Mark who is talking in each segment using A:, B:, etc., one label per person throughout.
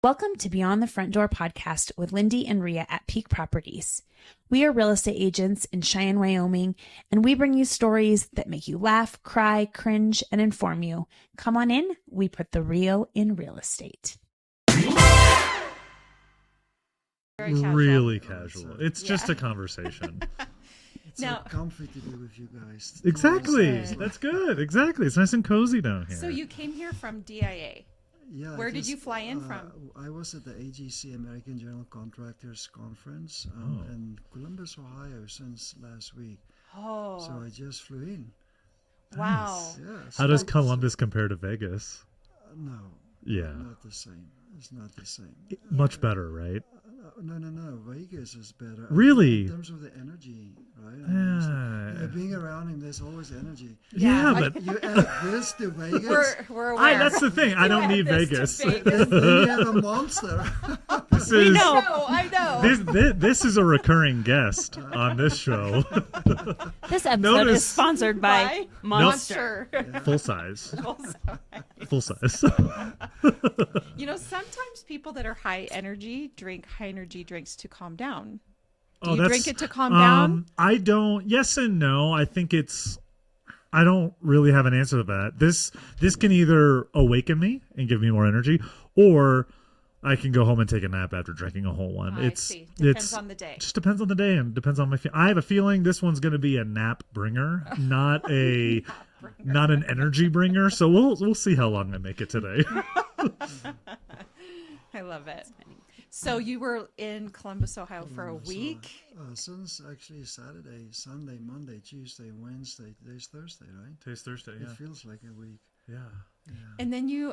A: Welcome to Beyond the Front Door podcast with Lindee and Rhea at Peak Properties. We are real estate agents in Cheyenne, Wyoming, and we bring you stories that make you laugh, cry, cringe, and inform you. Come on in. We put the real in real estate.
B: Very casual.
C: Really casual. It's just a conversation.
D: It's so comfy to be with you guys.
C: Exactly. That's good. Exactly. It's nice and cozy down here.
B: So you came here from DIA.
D: Yeah.
B: Where did you fly in from?
D: I was at the AGC, American General Contractors Conference in Columbus, Ohio since last week.
B: Oh.
D: So I just flew in.
B: Wow.
D: Yes.
C: How does Columbus compare to Vegas?
D: No.
C: Yeah.
D: Not the same. It's not the same.
C: Much better, right?
D: No. Vegas is better.
C: Really?
D: In terms of the energy, right?
C: Yeah.
D: Being around him, there's always energy.
C: Yeah, but
D: You add this to Vegas.
B: We're aware.
C: that's the thing. I don't need Vegas.
D: Then you have a monster.
B: I know.
C: This is a recurring guest on this show.
A: This episode
C: Notice-
A: is sponsored by Monster.
C: Full size. Full size.
B: You know, sometimes people that are high energy drink high energy drinks to calm down. Do you drink it to calm down?
C: I don't. Yes and no. I think I don't really have an answer to that. This can either awaken me and give me more energy, or I can go home and take a nap after drinking a whole one.
B: I see. Depends on the day.
C: Just depends on the day and depends on my. I have a feeling this one's going to be a nap bringer, not an energy bringer. So we'll see how long I make it today.
B: I love it. So you were in Columbus, Ohio for a week?
D: Since actually Saturday, Sunday, Monday, Tuesday, Wednesday. Today's Thursday, right?
C: Today's Thursday, yeah.
D: It feels like a week.
C: Yeah.
B: And then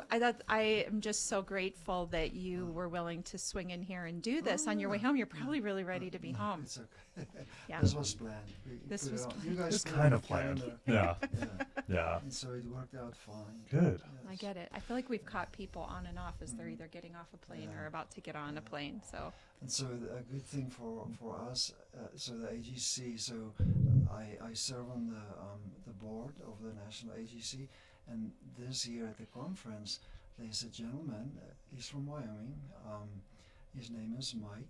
B: I am just so grateful that you were willing to swing in here and do this on your way home. You're probably really ready to be home.
D: It's okay.
B: Yeah.
D: This was planned.
B: This was
D: You guys
C: It's
D: put
C: kind
D: it
C: of
D: on
C: planned.
D: calendar.
C: Yeah.
D: And so it worked out fine.
C: Good.
B: I get it. I feel like we've caught people on and off as they're either getting off a plane or about to get on a plane. So.
D: And so a good thing for us, so the AGC, so I serve on the board of the National AGC, and this year at the conference, there's a gentleman, he's from Wyoming, his name is Mike,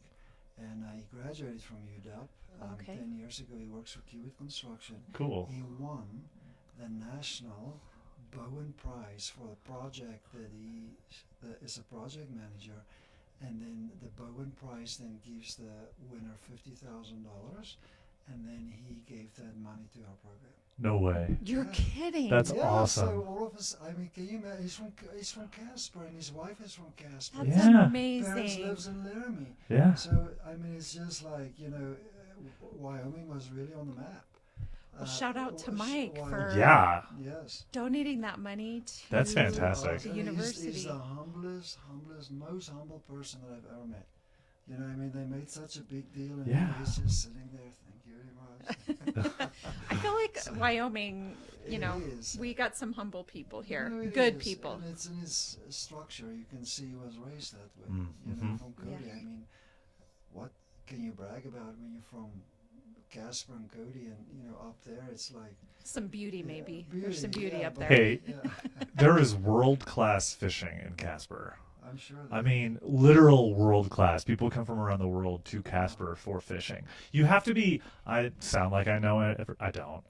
D: and he graduated from UW 10 years ago. He works for Kiewit Construction.
C: Cool.
D: He won the National Bowen Prize for the project that he is a project manager. And then the Bowen Prize then gives the winner $50,000, and then he gave that money to our program.
C: No way.
B: You're kidding.
C: That's awesome.
D: So all of us, I mean, can you imagine? He's from Casper, and his wife is from Casper.
B: That's
C: Yeah.
D: Parents
B: amazing.
D: lives in Laramie.
C: Yeah.
D: So I mean, it's just like Wyoming was really on the map.
B: Well, shout out to Mike for
D: Yes.
B: donating that money to
C: That's fantastic.
B: the
D: And
B: university.
D: He's the humblest, most humble person that I've ever met. You know, I mean, they made such a big deal, and he's just sitting there. Thank you very much.
B: I feel like Wyoming, we got some humble people here, good people.
D: And it's in his structure. You can see he was raised that way. From Cody.
B: Yeah.
D: I mean, what can you brag about when you're from Casper and Cody, and up there it's like
B: Some beauty, maybe. There's some beauty up there.
C: Hey, there is world-class fishing in Casper.
D: I'm sure.
C: I mean, literal world-class. People come from around the world to Casper for fishing. You have to be. I sound like I know it. I don't.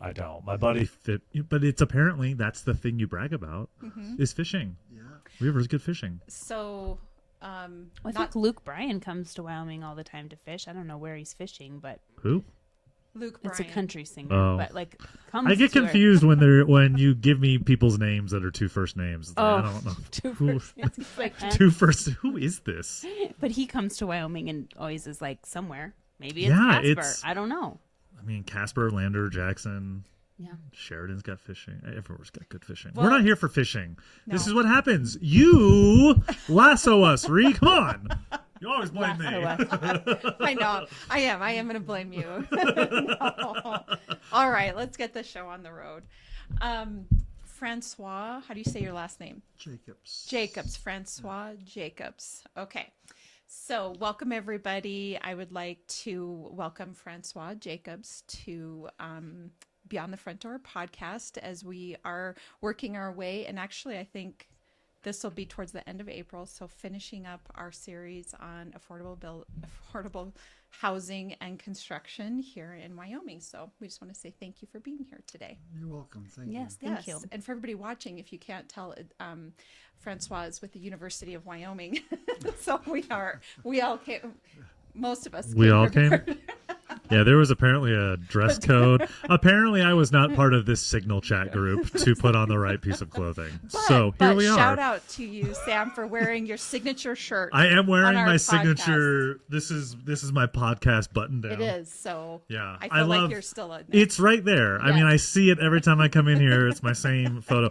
C: My buddy, but it's apparently that's the thing you brag about is fishing.
D: Yeah.
C: River's good fishing.
B: So,
A: I think Luke Bryan comes to Wyoming all the time to fish. I don't know where he's fishing, but
C: Who?
B: Luke Bryan.
A: it's a country singer.
C: Oh.
A: But comes
C: I get
A: to
C: confused when you give me people's names that are two first names. I don't know. Two first. Who is this?
A: But he comes to Wyoming and always is like somewhere. Maybe it's Casper. I don't know.
C: I mean, Casper, Lander, Jackson.
A: Yeah.
C: Sheridan's got fishing. Everyone's got good fishing.
B: Well,
C: we're not here for fishing.
B: No.
C: This is what happens. You lasso us, Rhea. Come on. You always blame me.
B: I know. I am going to blame you. No. All right, let's get the show on the road. Francois, how do you say your last name?
D: Jacobs.
B: Francois Jacobs. Okay. So welcome, everybody. I would like to welcome Francois Jacobs to Beyond the Front Door podcast as we are working our way. And actually, I think this will be towards the end of April. So finishing up our series on affordable housing and construction here in Wyoming. So we just want to say thank you for being here today.
D: You're welcome. Thank
A: Yes,
D: you.
A: thank you.
B: And for everybody watching, if you can't tell, Francois is with the University of Wyoming. So we all came, most of us.
C: We all came?
B: prepared.
C: Yeah, there was apparently a dress code. Apparently, I was not part of this Signal chat group to put on the right piece of clothing. So here we are.
B: Shout out to you, Sam, for wearing your signature shirt.
C: I am wearing
B: on our
C: my
B: podcast.
C: signature. This is my podcast button down.
B: It is. So
C: Yeah,
B: I feel like you're still in there.
C: It's right there. I mean, I see it every time I come in here. It's my same photo.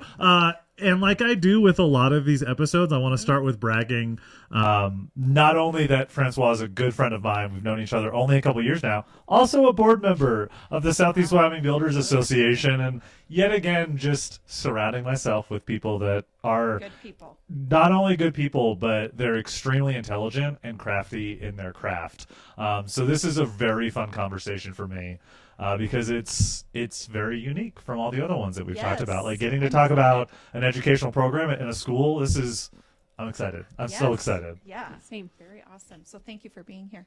C: And like I do with a lot of these episodes, I want to start with bragging. Not only that Francois is a good friend of mine, we've known each other only a couple years now, also a board member of the Southeast Wyoming Builders Association, and yet again, just surrounding myself with people that are
B: Good people.
C: not only good people, but they're extremely intelligent and crafty in their craft. So this is a very fun conversation for me. Because it's very unique from all the other ones that we've talked about. Like getting to talk about an educational program in a school. I'm excited. I'm so excited.
B: Yeah, same. Very awesome. So thank you for being here.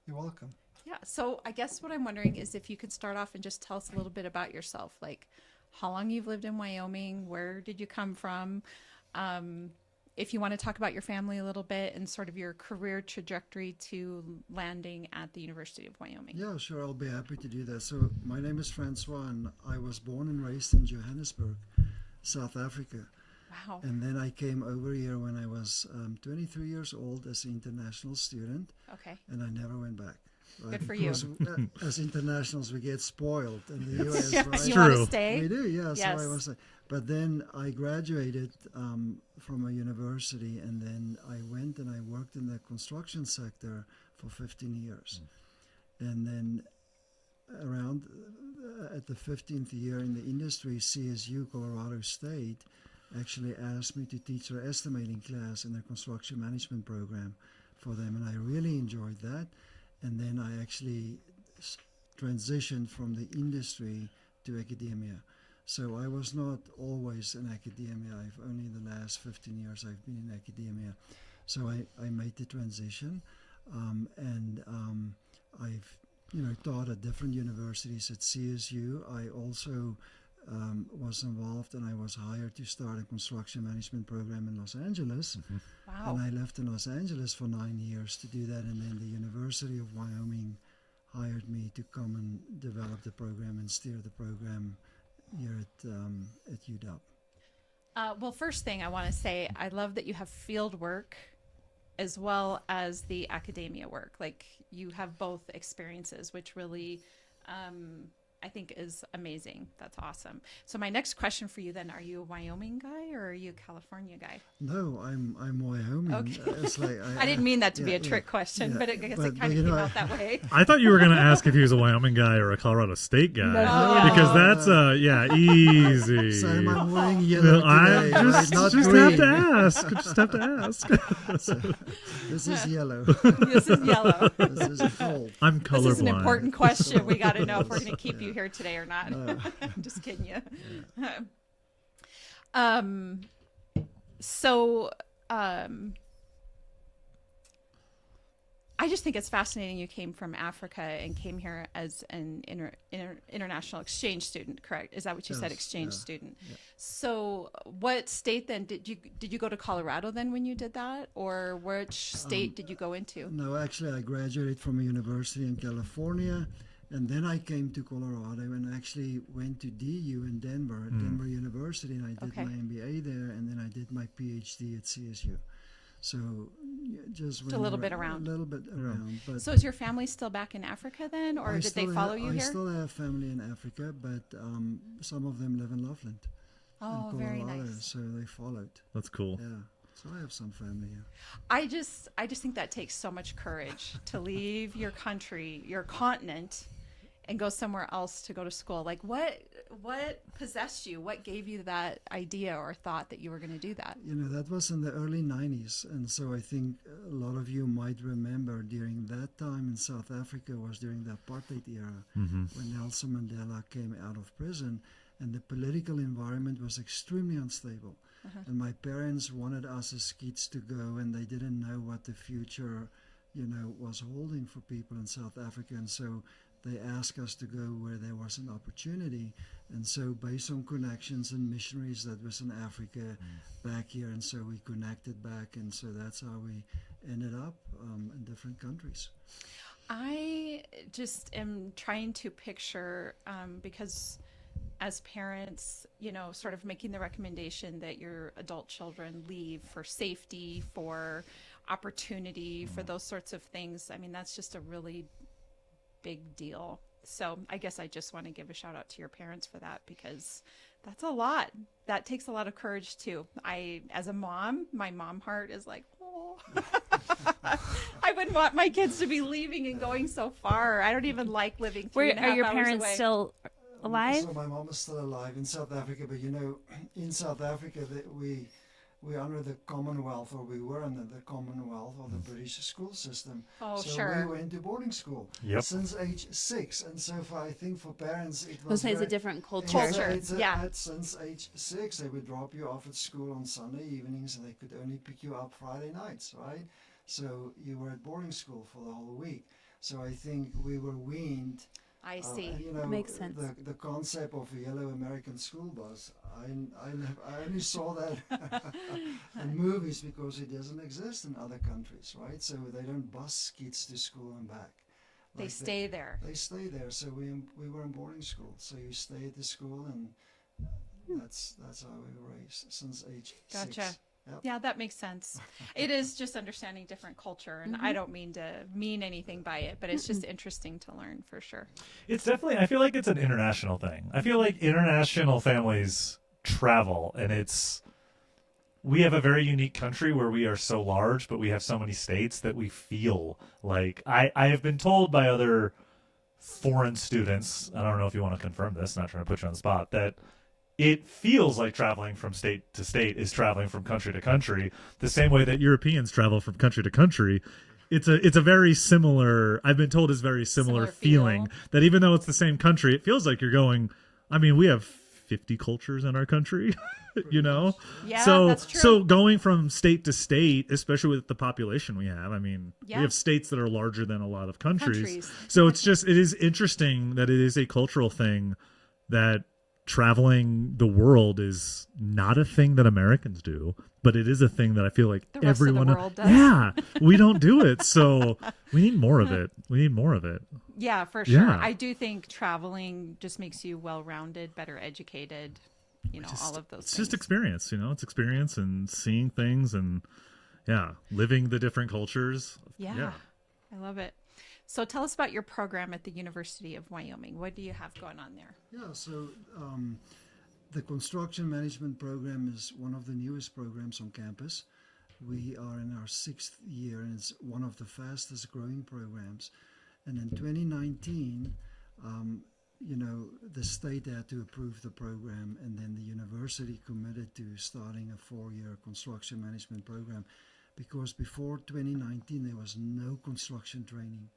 D: You're welcome.
B: Yeah. So I guess what I'm wondering is if you could start off and just tell us a little bit about yourself, like how long you've lived in Wyoming, where did you come from? If you want to talk about your family a little bit and sort of your career trajectory to landing at the University of Wyoming.
D: Yeah, sure. I'll be happy to do that. So my name is Francois, and I was born and raised in Johannesburg, South Africa.
B: Wow.
D: And then I came over here when I was 23 years old as an international student,
B: Okay.
D: and I never went back.
B: Good for you.
D: As internationals, we get spoiled in the U.S.,
B: Yeah,
D: right?
B: you want
C: True.
B: to stay?
D: We do, yeah.
B: Yes.
D: So I was, but then I graduated from a university, and then I went and I worked in the construction sector for 15 years. And then around at the 15th year in the industry, CSU, Colorado State, actually asked me to teach their estimating class in their construction management program for them, and I really enjoyed that. And then I actually transitioned from the industry to academia. So I was not always in academia. I've only in the last 15 years I've been in academia. So I made the transition, and I've taught at different universities. At CSU, I also was involved, and I was hired to start a construction management program in Los Angeles.
B: Wow.
D: And I left in Los Angeles for 9 years to do that, and then the University of Wyoming hired me to come and develop the program and steer the program here at UW.
B: Well, first thing I want to say, I love that you have field work as well as the academia work. Like you have both experiences, which really I think is amazing. That's awesome. So my next question for you then, are you a Wyoming guy or are you a California guy?
D: No, I'm Wyoming.
B: Okay.
D: It's like
B: I didn't mean that to be a trick question,
D: yeah.
B: but I guess
D: But
B: it kind of came out that way.
C: I thought you were going to ask if he was a Wyoming guy or a Colorado State guy.
B: No.
C: Because that's, easy.
D: Sam, I'm wearing yellow
C: I
D: today, right? Not
C: just
D: green.
C: have to ask. Just have to ask.
D: So, this is yellow.
B: This is yellow.
D: This is gold.
C: I'm colorblind.
B: This is an important question. We got to know if we're going to keep you here today or not. I'm just kidding you. I just think it's fascinating you came from Africa and came here as an international exchange student, correct? Is that what you said,
D: Yes,
B: exchange
D: yeah,
B: student?
D: yeah.
B: So what state then, did you go to Colorado then when you did that? Or which state did you go into?
D: No, actually, I graduated from a university in California, and then I came to Colorado and actually went to DU in Denver, at Denver University, and I did
B: Okay.
D: my MBA there, and then I did my PhD at CSU. So just
B: a little bit around.
D: A little bit around. But
B: So is your family still back in Africa then? Or
D: I
B: did they
D: still
B: follow
D: have-
B: you
D: I
B: here?
D: still have family in Africa, but some of them live in Loveland.
B: Oh,
D: in
B: very
D: Colorado,
B: nice.
D: So they followed.
C: That's cool.
D: Yeah. So I have some family here.
B: I just think that takes so much courage to leave your country, your continent, and go somewhere else to go to school. Like what possessed you? What gave you that idea or thought that you were going to do that?
D: That was in the early 90s. And so I think a lot of you might remember during that time in South Africa was during the apartheid era when Nelson Mandela came out of prison, and the political environment was extremely unstable. And my parents wanted us as kids to go, and they didn't know what the future, was holding for people in South Africa. And so they asked us to go where there was an opportunity. And so based on connections and missionaries that was in Africa back here, and so we connected back, and so that's how we ended up in different countries.
B: I just am trying to picture, because as parents, sort of making the recommendation that your adult children leave for safety, for opportunity, for those sorts of things. I mean, that's just a really big deal. So I guess I just want to give a shout out to your parents for that, because that's a lot. That takes a lot of courage too. As a mom, my mom heart is like, oh, I wouldn't want my kids to be leaving and going so far. I don't even like living 3.5
A: Are your
B: hours
A: parents
B: away.
A: still alive?
D: So my mom is still alive in South Africa, but in South Africa we under the Commonwealth, or we were under the Commonwealth or the British school system.
B: Oh,
D: so
B: sure.
D: we went to boarding school since age 6, and so I think for parents it was
A: It's a different culture.
B: Culture. Yeah.
D: Since age 6, they would drop you off at school on Sunday evenings, and they could only pick you up Friday nights, right? So you were at boarding school for the whole week. So I think we were weaned.
B: I see.
A: Makes sense.
D: The concept of a yellow American school bus, I only saw that in movies, because it doesn't exist in other countries, right? So they don't bus kids to school and back.
B: They stay there.
D: They stay there. So we were in boarding school. So you stay at the school, and that's how we were raised since age 6.
B: Gotcha.
D: Yep.
B: Yeah, that makes sense. It is just understanding different culture, and I don't mean to mean anything by it, but it's just interesting to learn for sure.
C: It's definitely, I feel like it's an international thing. I feel like international families travel, and we have a very unique country where we are so large, but we have so many states that we feel like, I have been told by other foreign students, I don't know if you want to confirm this, not trying to put you on the spot, that it feels like traveling from state to state is traveling from country to country, the same way that Europeans travel from country to country. It's a very similar, I've been told, is very similar feeling, that even though it's the same country, it feels like you're going, I mean, we have 50 cultures in our country,
B: Yeah,
C: so,
B: that's true.
C: So going from state to state, especially with the population we have, I mean,
B: Yeah.
C: we have states that are larger than a lot of countries. So it is interesting that it is a cultural thing, that traveling the world is not a thing that Americans do, but it is a thing that I feel like
B: The rest of the
C: everyone
B: world does.
C: Yeah, we don't do it, so we need more of it.
B: Yeah, for sure.
C: Yeah.
B: I do think traveling just makes you well-rounded, better educated, all of those
C: It's
B: things.
C: just experience, it's experience and seeing things, and living the different cultures.
B: Yeah. I love it. So tell us about your program at the University of Wyoming. What do you have going on there?
D: Yeah, so the construction management program is one of the newest programs on campus. We are in our 6th year, and it's one of the fastest growing programs. And in 2019, the state had to approve the program, and then the university committed to starting a 4-year construction management program, because before 2019 there was no construction training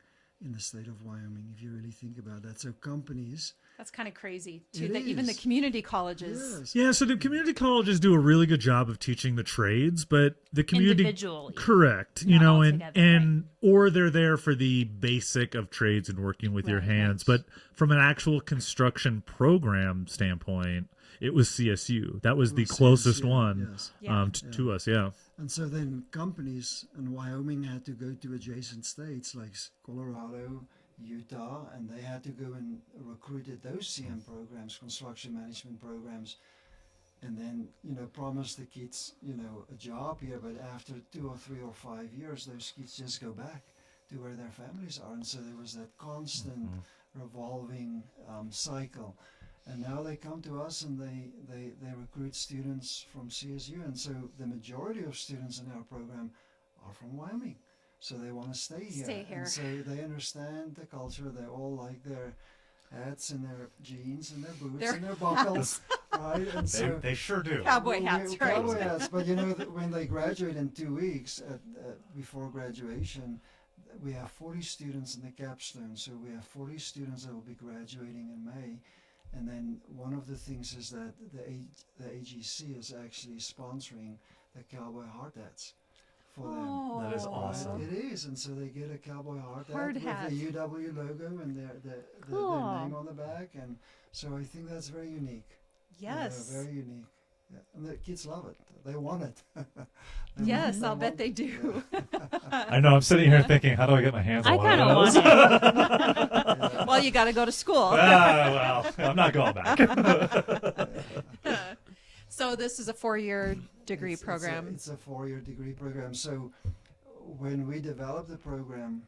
D: in the state of Wyoming, if you really think about that. So companies...
B: That's kind of crazy, too,
D: It
B: that even the
D: is.
B: community colleges...
D: Yes.
C: Yeah, so the community colleges do a really good job of teaching the trades, but the community...
A: Individually.
C: Correct.
A: Not all
C: and
A: together,
C: or they're there for the basic of trades and working with your hands. But from an actual construction program standpoint, it was CSU. That was the closest
D: CSU,
C: one
D: yes.
C: to us, yeah.
D: And so then companies in Wyoming had to go to adjacent states like Colorado, Utah, and they had to go and recruit at those CM programs, construction management programs, and then, promise the kids, a job here. But after 2 or 3 or 5 years, those kids just go back to where their families are. And so there was that constant revolving cycle. And now they come to us, and they recruit students from CSU. And so the majority of students in our program are from Wyoming. So they want to stay here. And so they understand the culture. They all like their hats and their jeans and their boots and their buckles, right? And so
C: They sure do.
B: Cowboy hats, right?
D: Cowboy hats. But when they graduate in 2 weeks, before graduation, we have 40 students in the capstone. So we have 40 students that will be graduating in May. And then one of the things is that the AGC is actually sponsoring the cowboy hard hats for them.
C: That is awesome.
D: It is, and so they get a cowboy hard
B: hat.
D: with the UW logo and their name on the back, and so I think that's very unique.
B: Yes.
D: Very unique. Yeah. And the kids love it. They want it.
B: Yes, I'll bet they do.
C: I know. I'm sitting here thinking, how do I get my hands on
A: I
C: one
A: kind
C: of
A: of
C: those?
A: want it.
B: Well, you got to go to school.
C: Well, I'm not going back.
B: So this is a 4-year degree program.
D: It's a 4-year degree program. So when we developed the program,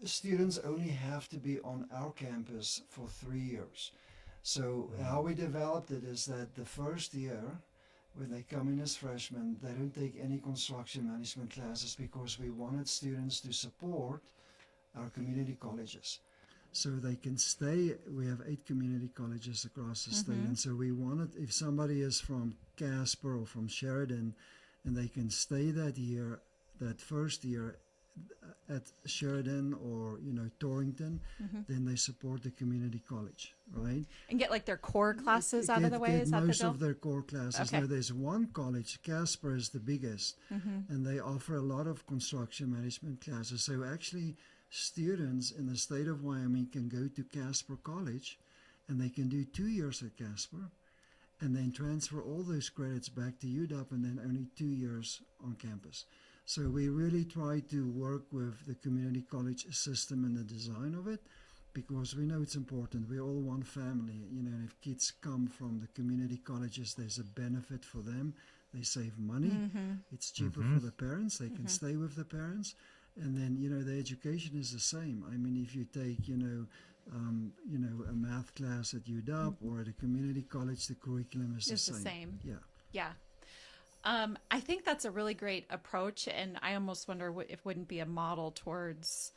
D: students only have to be on our campus for 3 years. So how we developed it is that the first year, when they come in as freshmen, they don't take any construction management classes because we wanted students to support our community colleges. So they can stay. We have 8 community colleges across the state, and so we wanted, if somebody is from Casper or from Sheridan, and they can stay that first year at Sheridan or Torrington, then they support the community college, right?
B: And get like their core classes out of the way. Is that the
D: most
B: goal?
D: of their core classes.
B: Okay.
D: Now there's one college, Casper is the biggest, and they offer a lot of construction management classes. So actually, students in the state of Wyoming can go to Casper College, and they can do 2 years at Casper, and then transfer all those credits back to UW, and then only 2 years on campus. So we really try to work with the community college system and the design of it, because we know it's important. We're all one family, and if kids come from the community colleges, there's a benefit for them. They save money. It's cheaper for the parents. They can stay with the parents. And then, the education is the same. I mean, if you take, a math class at UW or at a community college, the curriculum is the same. Yeah.
B: Yeah. I think that's a really great approach, and I almost wonder if it wouldn't be a model towards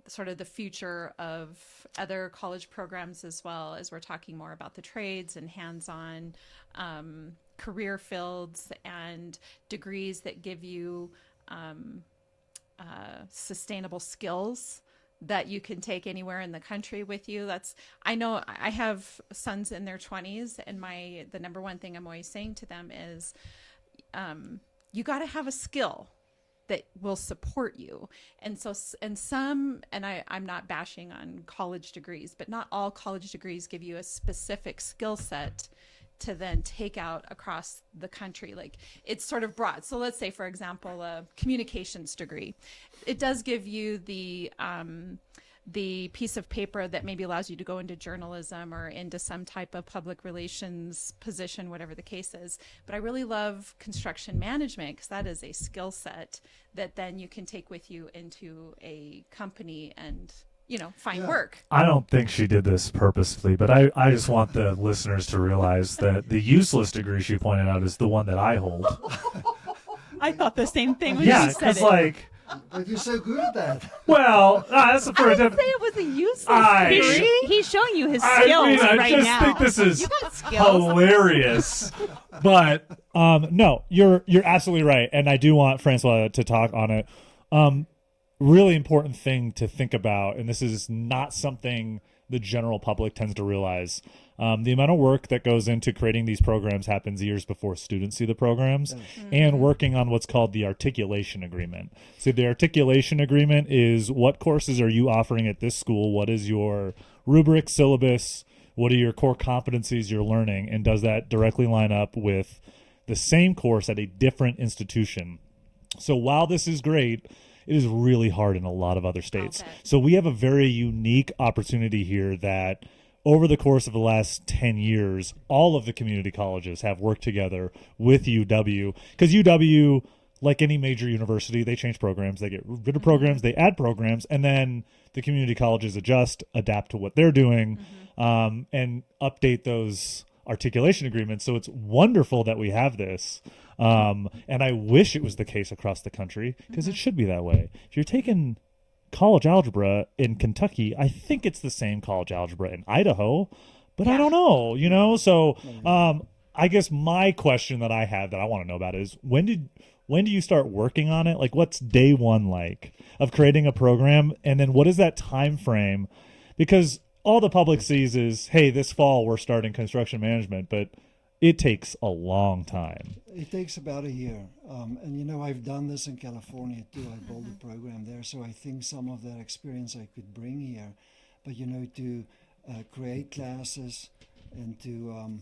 B: sort of the future of other college programs, as well as we're talking more about the trades and hands-on career fields and degrees that give you sustainable skills that you can take anywhere in the country with you. I know I have sons in their 20s, and the number one thing I'm always saying to them is, you got to have a skill that will support you. And so, I'm not bashing on college degrees, but not all college degrees give you a specific skill set to then take out across the country. Like, it's sort of broad. So let's say, for example, a communications degree. It does give you the piece of paper that maybe allows you to go into journalism or into some type of public relations position, whatever the case is. But I really love construction management, because that is a skill set that then you can take with you into a company and find work.
C: I don't think she did this purposefully, but I just want the listeners to realize that the useless degree she pointed out is the one that I hold.
A: I thought the same thing when
C: Yeah,
A: you said
C: it's
A: it.
C: like,
D: But you're so good at that.
C: well, that's for a different.
B: it was a useless degree.
A: He's showing you his skills
C: I
A: right
C: just
A: now.
C: think this is
A: You got skills.
C: hilarious.
E: But no, you're absolutely right, and I do want Francois to talk on it. Really important thing to think about, and this is not something the general public tends to realize. The amount of work that goes into creating these programs happens years before students see the programs, and working on what's called the articulation agreement. So the articulation agreement is, what courses are you offering at this school? What is your rubric, syllabus? What are your core competencies you're learning? And does that directly line up with the same course at a different institution? So while this is great, it is really hard in a lot of other states.
B: Okay.
E: So we have a very unique opportunity here that over the course of the last 10 years, all of the community colleges have worked together with UW, because UW, like any major university, they change programs, they get rid of programs, they add programs, and then the community colleges adjust, adapt to what they're doing, and update those articulation agreements. So it's wonderful that we have this. And I wish it was the case across the country, because it should be that way. If you're taking college algebra in Kentucky, I think it's the same college algebra in Idaho, but I don't know, So I guess my question that I have that I want to know about is, when when do you start working on it? Like, what's day one like of creating a program? And then what is that time frame? Because all the public sees is, hey, this fall we're starting construction management, but it takes a long time.
D: It takes about a year. And, you know, I've done this in California too. I built a program there. So I think some of that experience I could bring here. But, you know, to create classes and to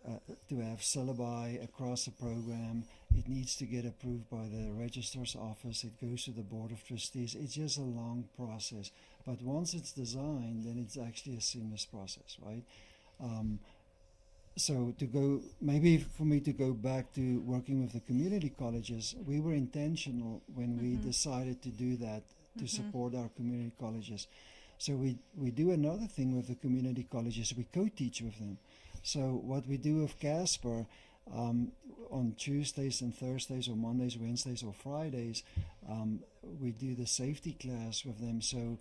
D: have syllabi across the program, it needs to get approved by the registrar's office. It goes to the board of trustees. It's just a long process. But once it's designed, then it's actually a seamless process, right? So to go, maybe for me to go back to working with the community colleges, we were intentional when we decided to do that, to support our community colleges. So we do another thing with the community colleges, we co-teach with them. So what we do with Casper, on Tuesdays and Thursdays or Mondays, Wednesdays or Fridays, we do the safety class with them, so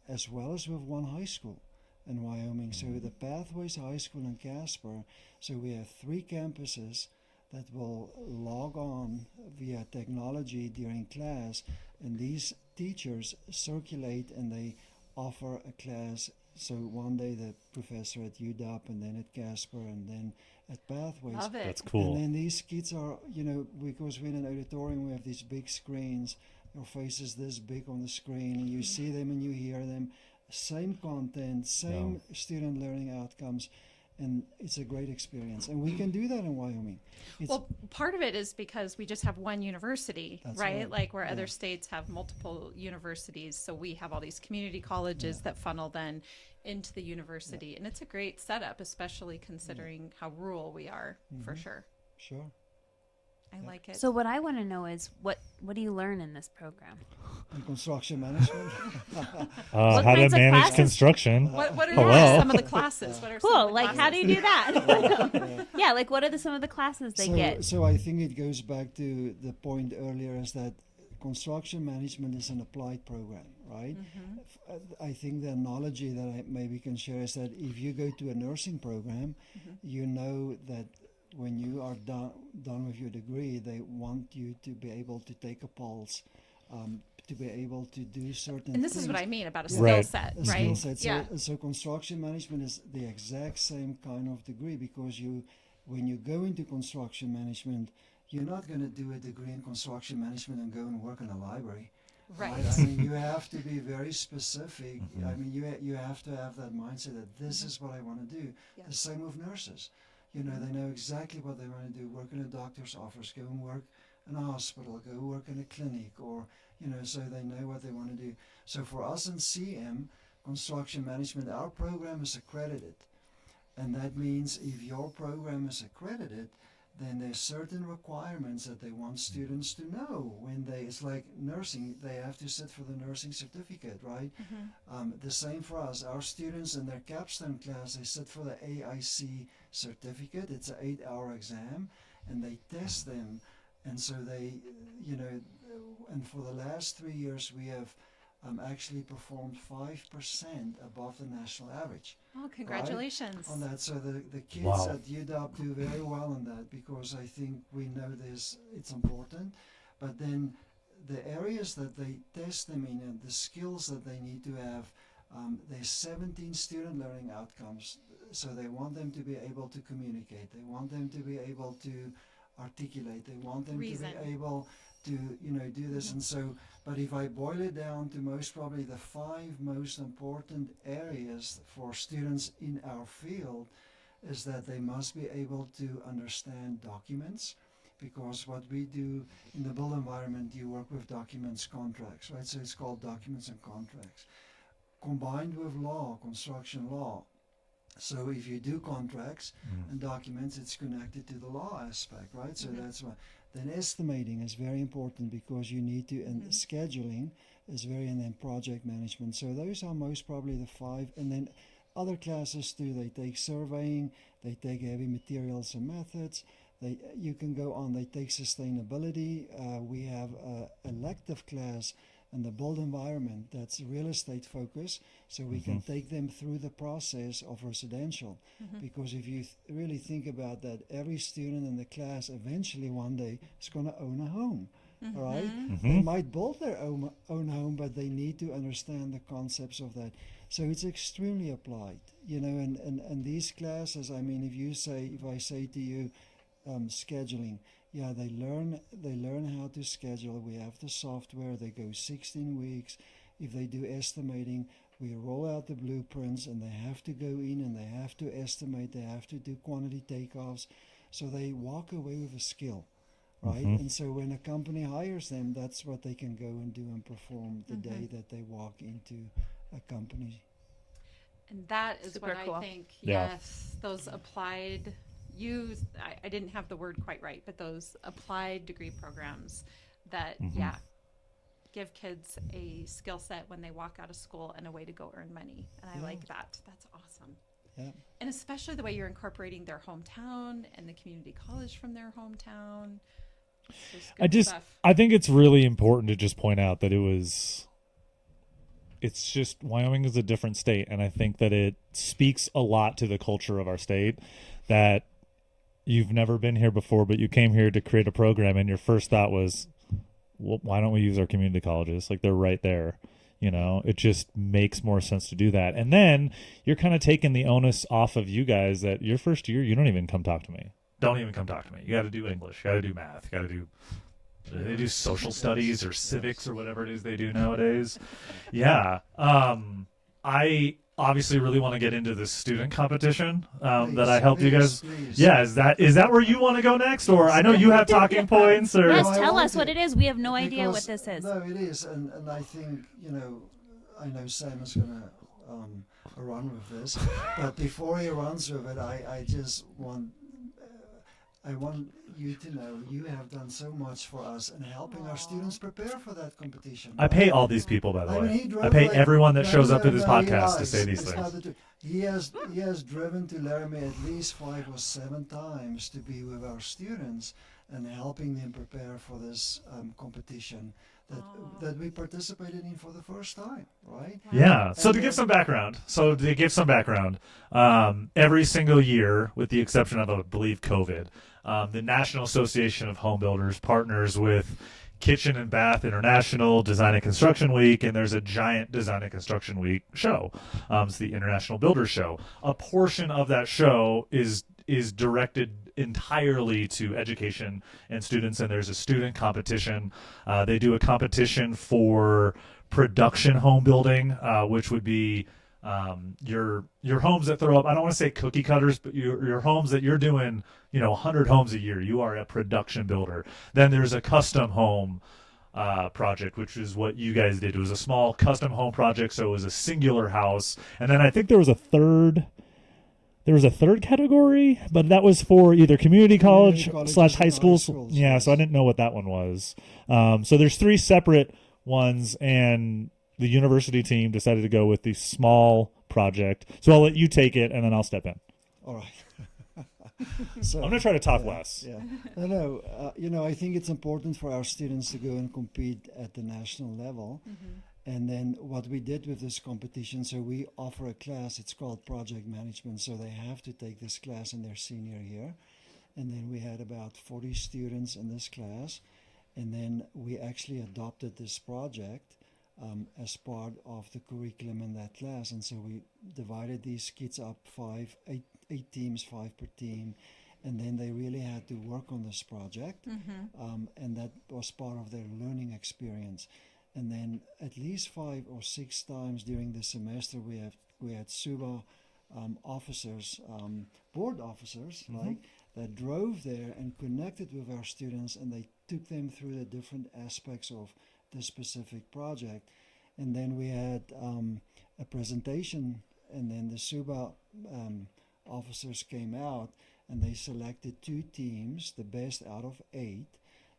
D: as well as with one high school in Wyoming. So the Pathways High School in Casper, so we have 3 campuses that will log on via technology during class, and these teachers circulate and they offer a class. So one day the professor at UW, and then at Casper, and then at Pathways.
B: Love it.
E: That's cool.
D: And then these kids are, you know, because we're in an auditorium, we have these big screens. Your face is this big on the screen, and you see them and you hear them. Same content, same student learning outcomes, and it's a great experience. And we can do that in Wyoming.
B: Well, part of it is because we just have one university,
D: That's
B: right?
D: right.
B: Like where other states have multiple universities. So we have all these community colleges that funnel then into the university. And it's a great setup, especially considering how rural we are, for sure.
D: Sure.
B: I like it.
A: So what I want to know is what do you learn in this program?
D: And construction management.
E: How to
A: kinds of
E: manage
A: classes?
E: construction.
B: what are
E: Hello.
B: some of the classes? What are some of
A: Cool.
B: the
A: Like,
B: classes?
A: how do you do that? Yeah. Like, what are some of the classes they get?
D: So I think it goes back to the point earlier, is that construction management is an applied program, right? I think the analogy that I maybe can share is that if you go to a nursing program, you know that when you are done with your degree, they want you to be able to take a pulse, to be able to do certain
B: And this
D: things.
B: is what I mean about a skill
E: Right.
B: set,
D: A
B: right?
D: skill set.
B: Yeah.
D: So construction management is the exact same kind of degree, because when you go into construction management, you're not going to do a degree in construction management and go and work in a library.
B: Right.
D: I mean, you have to be very specific. I mean, you have to have that mindset that this is what I want to do.
B: Yeah.
D: The same with nurses. You know, they know exactly what they want to do. Work in a doctor's office, go and work in a hospital, go work in a clinic, or, you know, so they know what they want to do. So for us in CM, construction management, our program is accredited. And that means if your program is accredited, then there's certain requirements that they want students to know when it's like nursing, they have to sit for the nursing certificate, right? The same for us. Our students in their capstone class, they sit for the AIC certificate. It's an 8-hour exam, and they test them. And so they, you know, and for the last 3 years, we have actually performed 5% above the national average.
B: Oh, congratulations.
D: On that. So the kids
C: Wow.
D: at UW do very well on that, because I think we know it's important. But then the areas that they test them in and the skills that they need to have, there's 17 student learning outcomes. So they want them to be able to communicate. They want them to be able to articulate. They want them
B: Reason.
D: to be able to, you know, do this. And so, but if I boil it down to most probably the 5 most important areas for students in our field, is that they must be able to understand documents, because what we do in the built environment, you work with documents, contracts, right? So it's called documents and contracts. Combined with law, construction law. So if you do contracts and documents, it's connected to the law aspect, right? So that's why. Then estimating is very important, because you need to, and scheduling is very, and then project management. So those are most probably the 5. And then other classes too, they take surveying, they take heavy materials and methods. You can go on, they take sustainability. We have an elective class and the built environment that's real estate focused, so we can take them through the process of residential. Because if you really think about that, every student in the class eventually one day is going to own a home. All right, they might build their own home, but they need to understand the concepts of that. So it's extremely applied, you know. And these classes, I mean, if I say to you, scheduling, yeah, they learn how to schedule. We have the software. They go 16 weeks. If they do estimating, we roll out the blueprints, and they have to go in and they have to estimate. They have to do quantity takeoffs, so they walk away with a skill. Right, and so when a company hires them, that's what they can go and do and perform the day that they walk into a company.
B: And that is
A: Super
B: what
A: cool.
B: I think,
E: Yeah.
B: yes, those applied, I didn't have the word quite right, but those applied degree programs that, give kids a skill set when they walk out of school and a way to go earn money. And I like that. That's awesome.
D: Yeah.
B: And especially the way you're incorporating their hometown and the community college from their hometown.
E: I think it's really important to just point out that it's just Wyoming is a different state, and I think that it speaks a lot to the culture of our state that you've never been here before, but you came here to create a program, and your first thought was, well, why don't we use our community colleges? Like, they're right there. You know, it just makes more sense to do that. And then you're kind of taking the onus off of you guys that your first year, you don't even come talk to me.
C: Don't even come talk to me. You got to do English. You got to do math. You got to do. They do social studies or civics or whatever it is they do nowadays. Yeah. I obviously really want to get into this student competition that I helped you guys.
D: Please.
C: Yeah. Is that where you want to go next? Or I know you have talking points. Or
A: Yes,
D: I
A: tell
D: want
A: us what
D: to,
A: it is. We have no idea what
D: because-
A: this is.
D: No, it is, and I think, you know, I know Sam is going to run with this, but before he runs with it, I just want. I want you to know you have done so much for us in helping our students prepare for that competition.
C: I pay all these people, by the
D: I mean,
C: way.
D: he drove
C: I pay
D: like-
C: everyone that
D: no,
C: shows up
D: no,
C: to this
D: no, he
C: podcast to
D: lies.
C: say these
D: It's
C: things.
D: not the truth. He has driven to Laramie at least 5 or 7 times to be with our students and helping them prepare for this competition that we participated in for the first time, right?
C: Yeah. So
D: And
C: to give
D: then-
C: some background, every single year, with the exception of, I believe, COVID, the National Association of Home Builders partners with Kitchen and Bath International Design and Construction Week, and there's a giant Design and Construction Week show. It's the International Builders Show. A portion of that show is directed entirely to education and students, and there's a student competition. They do a competition for production home building, which would be your homes that throw up. I don't want to say cookie cutters, but your homes that you're doing, 100 homes a year. You are a production builder. Then there's a custom home project, which is what you guys did. It was a small custom home project, so it was a singular house. And then I think there was a third category, but that was for either community college / high schools. Yeah, so I didn't know what that one was. So there's 3 separate ones, and the university team decided to go with the small project. So I'll let you take it, and then I'll step in.
D: All right. So,
E: I'm going to try to talk less.
D: Yeah. No, I think it's important for our students to go and compete at the national level. And then what we did with this competition, so we offer a class, it's called project management. So they have to take this class in their senior year. And then we had about 40 students in this class. And then we actually adopted this project as part of the curriculum in that class. And so we divided these kids up 8 teams, 5 per team. And then they really had to work on this project. And that was part of their learning experience. And then at least 5 or 6 times during the semester, we had SUBA officers, board officers, that drove there and connected with our students, and they took them through the different aspects of the specific project. And then we had a presentation, and then the SUBA officers came out, and they selected 2 teams, the best out of 8.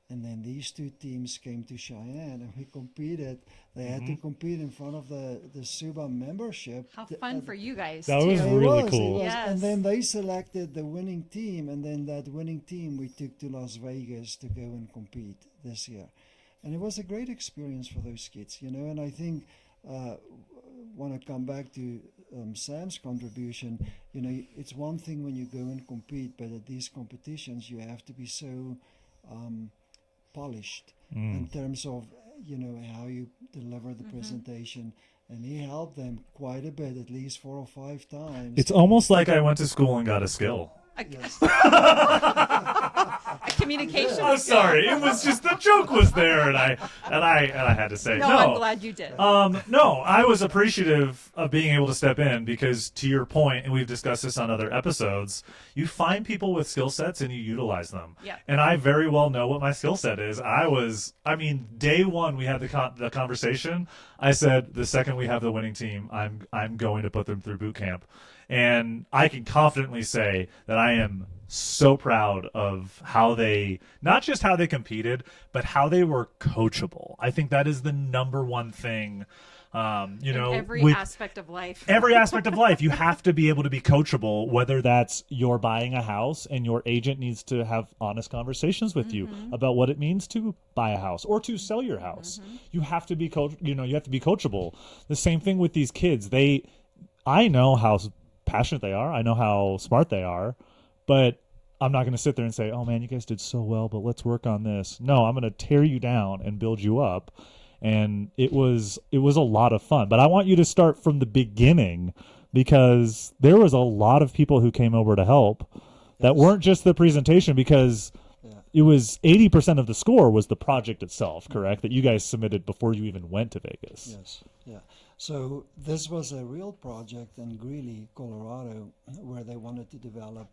D: And then these 2 teams came to Cheyenne, and we competed. They had to compete in front of the SUBA membership.
B: How fun for you guys,
E: That
B: too.
E: was really cool.
B: Yes.
D: And then they selected the winning team, and then that winning team we took to Las Vegas to go and compete this year. And it was a great experience for those kids, you know. And I think want to come back to Sam's contribution. You know, it's one thing when you go and compete, but at these competitions you have to be so polished in terms of, you know, how you deliver the presentation. And he helped them quite a bit, at least 4 or 5 times.
C: It's almost like I went to school and got a skill.
D: Yes.
B: A communication.
C: I'm sorry. It was just the joke was there, and I had to say
B: No,
C: no.
B: I'm glad you did.
C: No, I was appreciative of being able to step in because, to your point, and we've discussed this on other episodes, you find people with skill sets and you utilize them.
B: Yeah.
C: And I very well know what my skill set is. Day one we had the conversation. I said the second we have the winning team, I'm going to put them through boot camp. And I can confidently say that I am so proud of how they, not just how they competed, but how they were coachable. I think that is the number one thing,
B: In every aspect of life.
C: Every aspect of life, you have to be able to be coachable, whether that's you're buying a house and your agent needs to have honest conversations with you about what it means to buy a house or to sell your house. You have to be you have to be coachable. The same thing with these kids. I know how passionate they are. I know how smart they are, but I'm not going to sit there and say, oh man, you guys did so well, but let's work on this. No, I'm going to tear you down and build you up. And it was a lot of fun, but I want you to start from the beginning because there was a lot of people who came over to help that weren't just the presentation, because it was 80% of the score was the project itself, correct? That you guys submitted before you even went to Vegas.
D: Yes, yeah. So this was a real project in Greeley, Colorado, where they wanted to develop,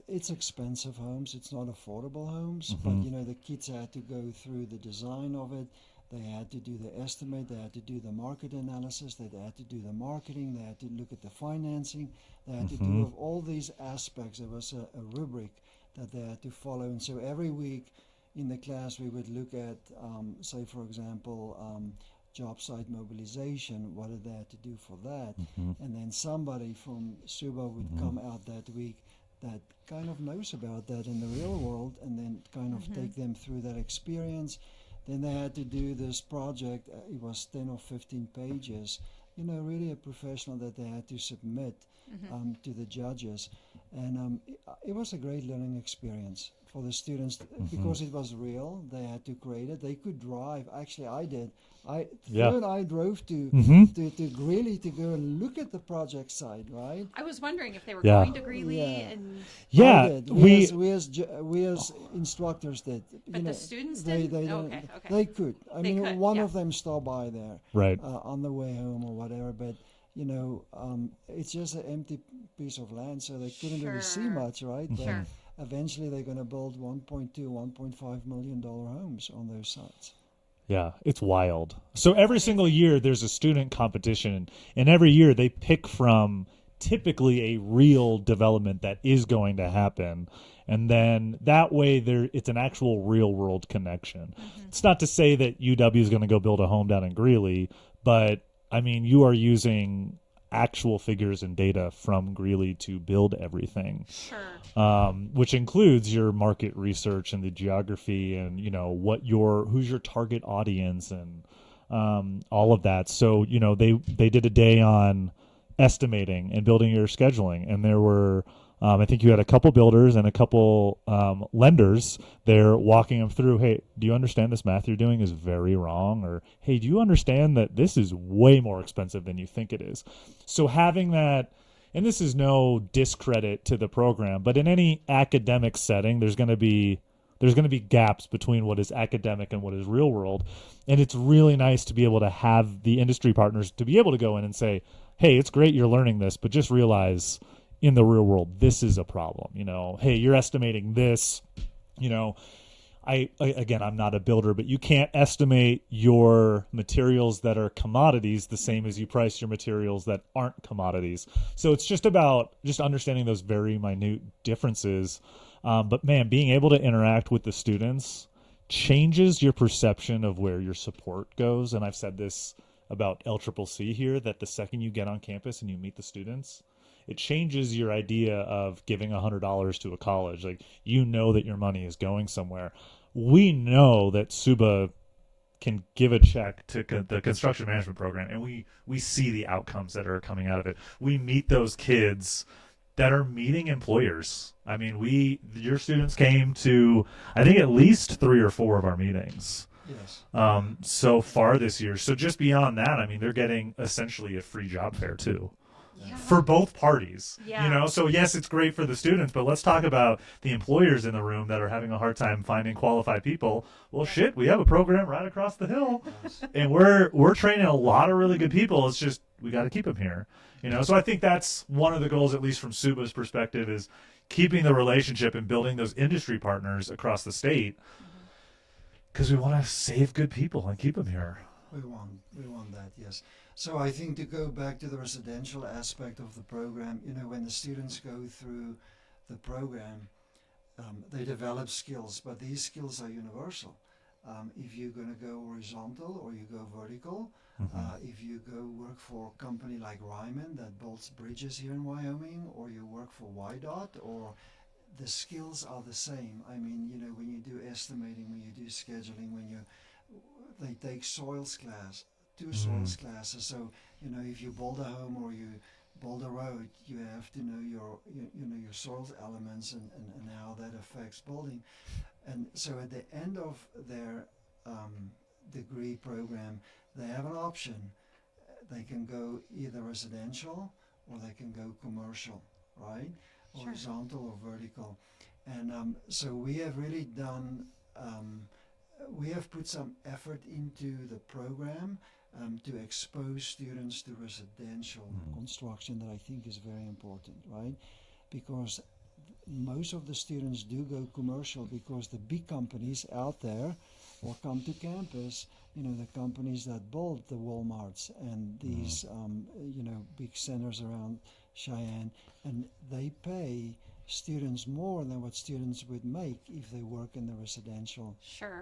D: it's expensive homes. It's not affordable homes, but the kids had to go through the design of it. They had to do the estimate. They had to do the market analysis. They had to do the marketing. They had to look at the financing. They had to do all these aspects. There was a rubric that they had to follow. And so every week in the class, we would look at, say, for example, job site mobilization. What did they have to do for that? And then somebody from SUBA would come out that week that kind of knows about that in the real world, and then kind of take them through that experience. Then they had to do this project. It was 10 or 15 pages, really a professional that they had to submit to the judges. And it was a great learning experience for the students because it was real. They had to create it. They could drive. Actually, I did. Theo and I drove to Greeley to go and look at the project site, right?
B: I was wondering if they were going to Greeley and...
D: Yeah, we as instructors did.
B: But the students didn't? Okay.
D: They could. I mean, one
B: yeah.
D: of them stopped by there
E: Right.
D: On the way home or whatever, but it's just an empty piece of land, so they couldn't really see much, right? But eventually they're going to build $1.2, $1.5 million homes on those sites.
E: Yeah, it's wild. So every single year there's a student competition, and every year they pick from typically a real development that is going to happen. And then that way it's an actual real world connection. It's not to say that UW is going to go build a home down in Greeley, but I mean, you are using actual figures and data from Greeley to build everything.
B: Sure.
E: Which includes your market research and the geography and, who's your target audience and all of that. So, they did a day on estimating and building your scheduling. And there were, I think you had a couple builders and a couple lenders there walking them through, hey, do you understand this math you're doing is very wrong? Or, hey, do you understand that this is way more expensive than you think it is? So having that, and this is no discredit to the program, but in any academic setting, there's going to be gaps between what is academic and what is real world. And it's really nice to be able to have the industry partners to be able to go in and say, hey, it's great you're learning this, but just realize in the real world, this is a problem. Hey, you're estimating this, again, I'm not a builder, but you can't estimate your materials that are commodities the same as you price your materials that aren't commodities. So it's just about just understanding those very minute differences. But man, being able to interact with the students changes your perception of where your support goes. And I've said this about LCCC here, that the second you get on campus and you meet the students, it changes your idea of giving $100 to a college. Like, that your money is going somewhere. we know that Suba can give a check to the construction management program, and we see the outcomes that are coming out of it. We meet those kids that are meeting employers. I mean, your students came to, I think, at least 3 or 4 of our meetings.
D: Yes.
E: So far this year. So just beyond that, I mean, they're getting essentially a free job fair too.
B: Yeah.
E: For both parties,
B: Yeah.
E: you know. So yes, it's great for the students, but let's talk about the employers in the room that are having a hard time finding qualified people. Well, shit, we have a program right across the hill, and we're training a lot of really good people. It's just we got to keep them here, you know. So I think that's one of the goals, at least from Suba's perspective, is keeping the relationship and building those industry partners across the state, because we want to save good people and keep them here.
D: We want that, yes. So I think to go back to the residential aspect of the program, you know, when the students go through the program, they develop skills, but these skills are universal. If you're going to go horizontal or you go vertical, if you go work for a company like Ryman that builds bridges here in Wyoming, or you work for YDOT, or the skills are the same. I mean, you know, when you do estimating, when you do scheduling, they take soils class, 2 soils classes. So, you know, if you build a home or you build a road, you have to know your soils elements and how that affects building. And so at the end of their degree program, they have an option. They can go either residential or they can go commercial, right?
B: Sure.
D: Horizontal or vertical. And so we have really done, we have put some effort into the program to expose students to residential construction that I think is very important, right? Because most of the students do go commercial because the big companies out there will come to campus, you know, the companies that build the Walmarts and these, you know, big centers around Cheyenne, and they pay students more than what students would make if they work in the residential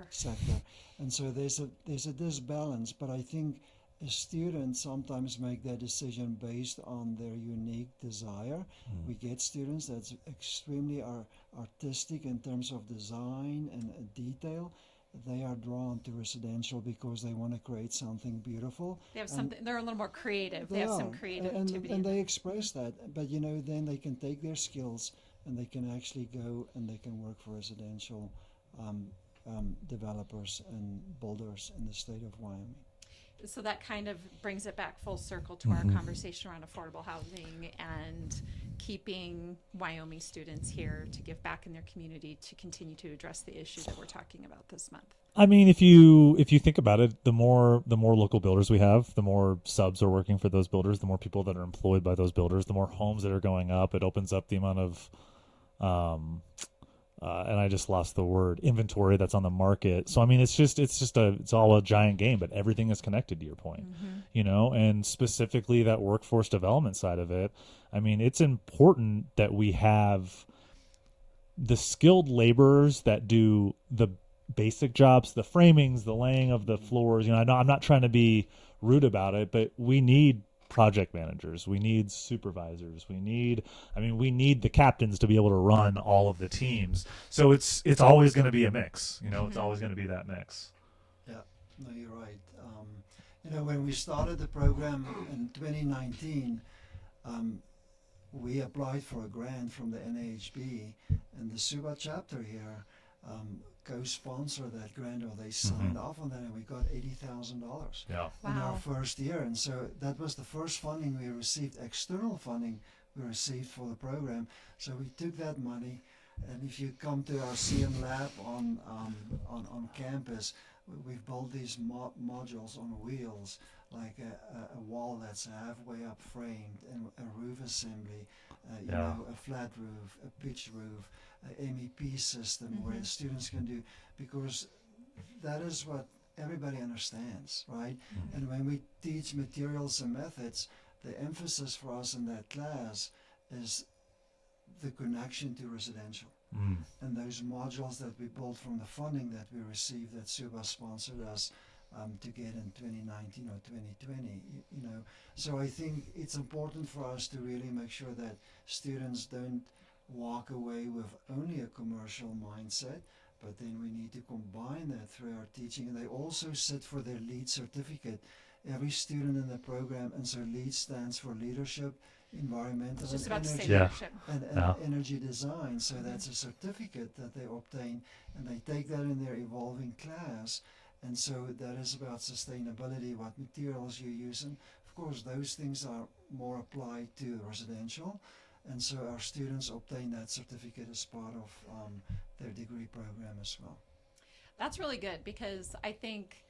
D: sector. And so there's a disbalance, but I think students sometimes make their decision based on their unique desire. We get students that's extremely artistic in terms of design and detail. They are drawn to residential because they want to create something beautiful.
B: They have something. They're a little more creative. They have some creativity,
D: and they express that. But you know, then they can take their skills and they can actually go and they can work for residential developers and builders in the state of Wyoming.
B: So that kind of brings it back full circle to our conversation around affordable housing and keeping Wyoming students here to give back in their community to continue to address the issue that we're talking about this month.
E: I mean, if you think about it, the more local builders we have, the more subs are working for those builders, the more people that are employed by those builders, the more homes that are going up. It opens up the amount of and I just lost the word, inventory that's on the market. So I mean, it's all a giant game, but everything is connected, to your point, you know, and specifically that workforce development side of it. I mean, it's important that we have the skilled laborers that do the basic jobs, the framings, the laying of the floors. You know, I'm not trying to be rude about it, but we need project managers, we need supervisors, we need the captains to be able to run all of the teams. So it's always going to be a mix, you know. It's always going to be that mix.
D: Yeah, no, you're right. You know, when we started the program in 2019, we applied for a grant from the NAHB, and the Suba chapter here co-sponsored that grant, or they signed off on that, and we got $80,000 in our first year. And so that was the first funding we received, external funding we received for the program. So we took that money, and if you come to our CM lab on campus, we've built these modules on wheels, like a wall that's halfway up framed, and a roof assembly, you know, a flat roof, a pitch roof, an MEP system where students can do, because that is what everybody understands, right? And when we teach materials and methods, the emphasis for us in that class is the connection to residential. And those modules that we built from the funding that we received, that Suba sponsored us to get in 2019 or 2020, you know. So I think it's important for us to really make sure that students don't walk away with only a commercial mindset, but then we need to combine that through our teaching. And they also sit for their LEAD certificate, every student in the program. And so LEAD stands for leadership, environmental,
B: Just
D: and
B: about to say
D: energy,
B: leadership.
D: and energy design. So that's a certificate that they obtain, and they take that in their evolving class. And so that is about sustainability, what materials you use. And of course, those things are more applied to residential. And so our students obtain that certificate as part of their degree program as well.
B: That's really good, because I think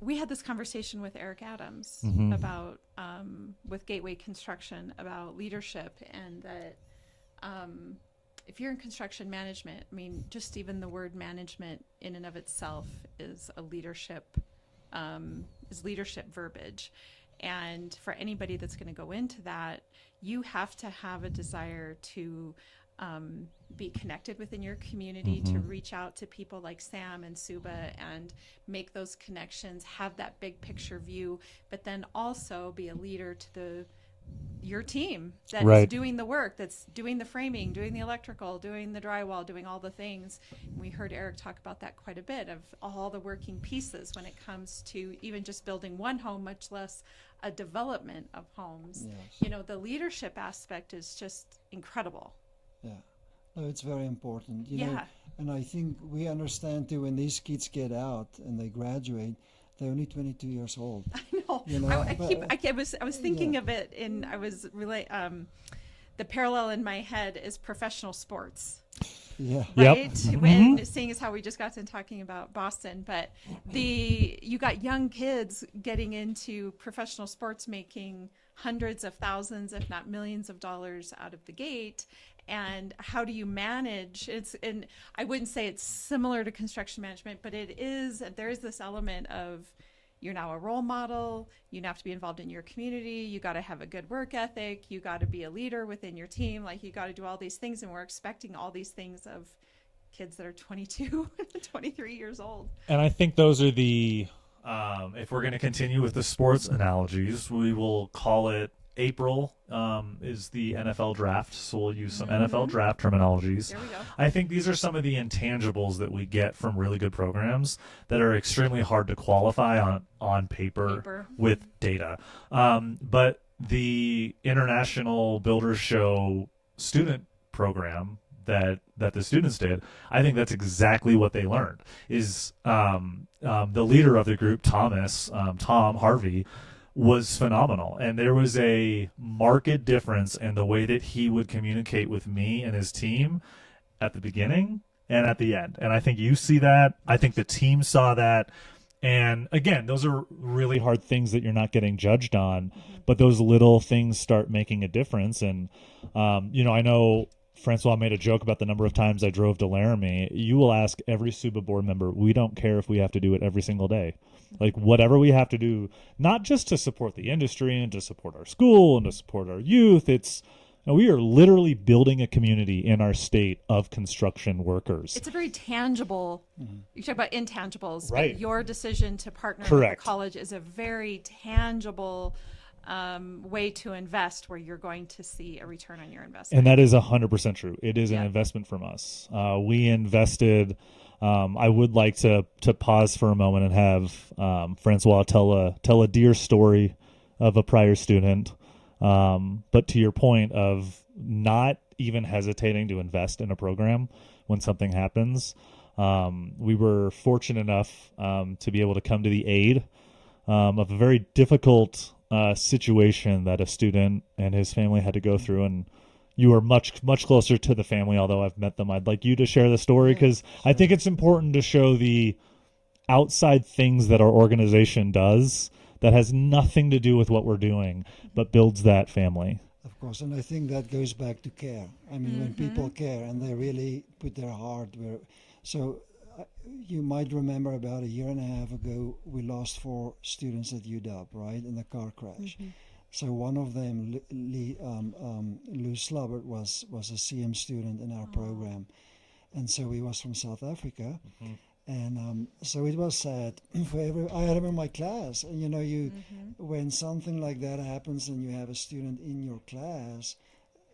B: we had this conversation with Eric Adams about with Gateway Construction about leadership, and that if you're in construction management, I mean, just even the word management in and of itself is a leadership verbiage. And for anybody that's going to go into that, you have to have a desire to be connected within your community, to reach out to people like Sam and Suba and make those connections, have that big picture view, but then also be a leader to your team that is doing the work, that's doing the framing, doing the electrical, doing the drywall, doing all the things. And we heard Eric talk about that quite a bit, of all the working pieces when it comes to even just building one home, much less a development of homes.
D: Yes.
B: You know, the leadership aspect is just incredible.
D: Yeah. No, it's very important. You
B: Yeah.
D: know, and I think we understand too, when these kids get out and they graduate, they're only 22 years old.
B: I know.
D: You know,
B: I was thinking of it, and I was really the parallel in my head is professional sports.
D: Yeah.
B: Right? And seeing as how we just got to talking about Boston, but you got young kids getting into professional sports, making hundreds of thousands, if not millions of dollars out of the gate. And how do you manage? And I wouldn't say it's similar to construction management, but there is this element of, you're now a role model. You have to be involved in your community. You got to have a good work ethic. You got to be a leader within your team. Like, you got to do all these things. And we're expecting all these things of kids that are 22, 23 years old.
C: And I think those are the, if we're going to continue with the sports analogies, we will call it April is the NFL draft, so we'll use some NFL draft terminologies.
B: There we go.
C: I think these are some of the intangibles that we get from really good programs that are extremely hard to qualify on paper with data. But the International Builders Show student program that the students did, I think that's exactly what they learned. Is the leader of the group, Tom Harvey, was phenomenal, and there was a marked difference in the way that he would communicate with me and his team at the beginning and at the end. And I think you see that. I think the team saw that. And again, those are really hard things that you're not getting judged on, but those little things start making a difference. And I know Francois made a joke about the number of times I drove to Laramie. You will ask every SUBA board member, we don't care if we have to do it every single day. Like, whatever we have to do, not just to support the industry and to support our school and to support our youth. We are literally building a community in our state of construction workers.
B: It's a very tangible, you talk about intangibles,
C: right?
B: But your decision to partner
C: Correct.
B: with the college is a very tangible way to invest, where you're going to see a return on your investment.
C: And that is 100% true. It is an investment from us. We invested. I would like to pause for a moment and have Francois tell a dear story of a prior student. But to your point of not even hesitating to invest in a program when something happens, we were fortunate enough to be able to come to the aid of a very difficult situation that a student and his family had to go through. And you are much, much closer to the family, although I've met them. I'd like you to share the story, because I think it's important to show the outside things that our organization does that has nothing to do with what we're doing, but builds that family.
D: Of course, and I think that goes back to care. I mean, when people care and they really put their heart where... So you might remember about a year and a half ago, we lost 4 students at UW, right, in a car crash. So one of them, Lou Slubbert, was a CM student in our program. And so he was from South Africa. And so it was sad for I had him in my class. And when something like that happens and you have a student in your class,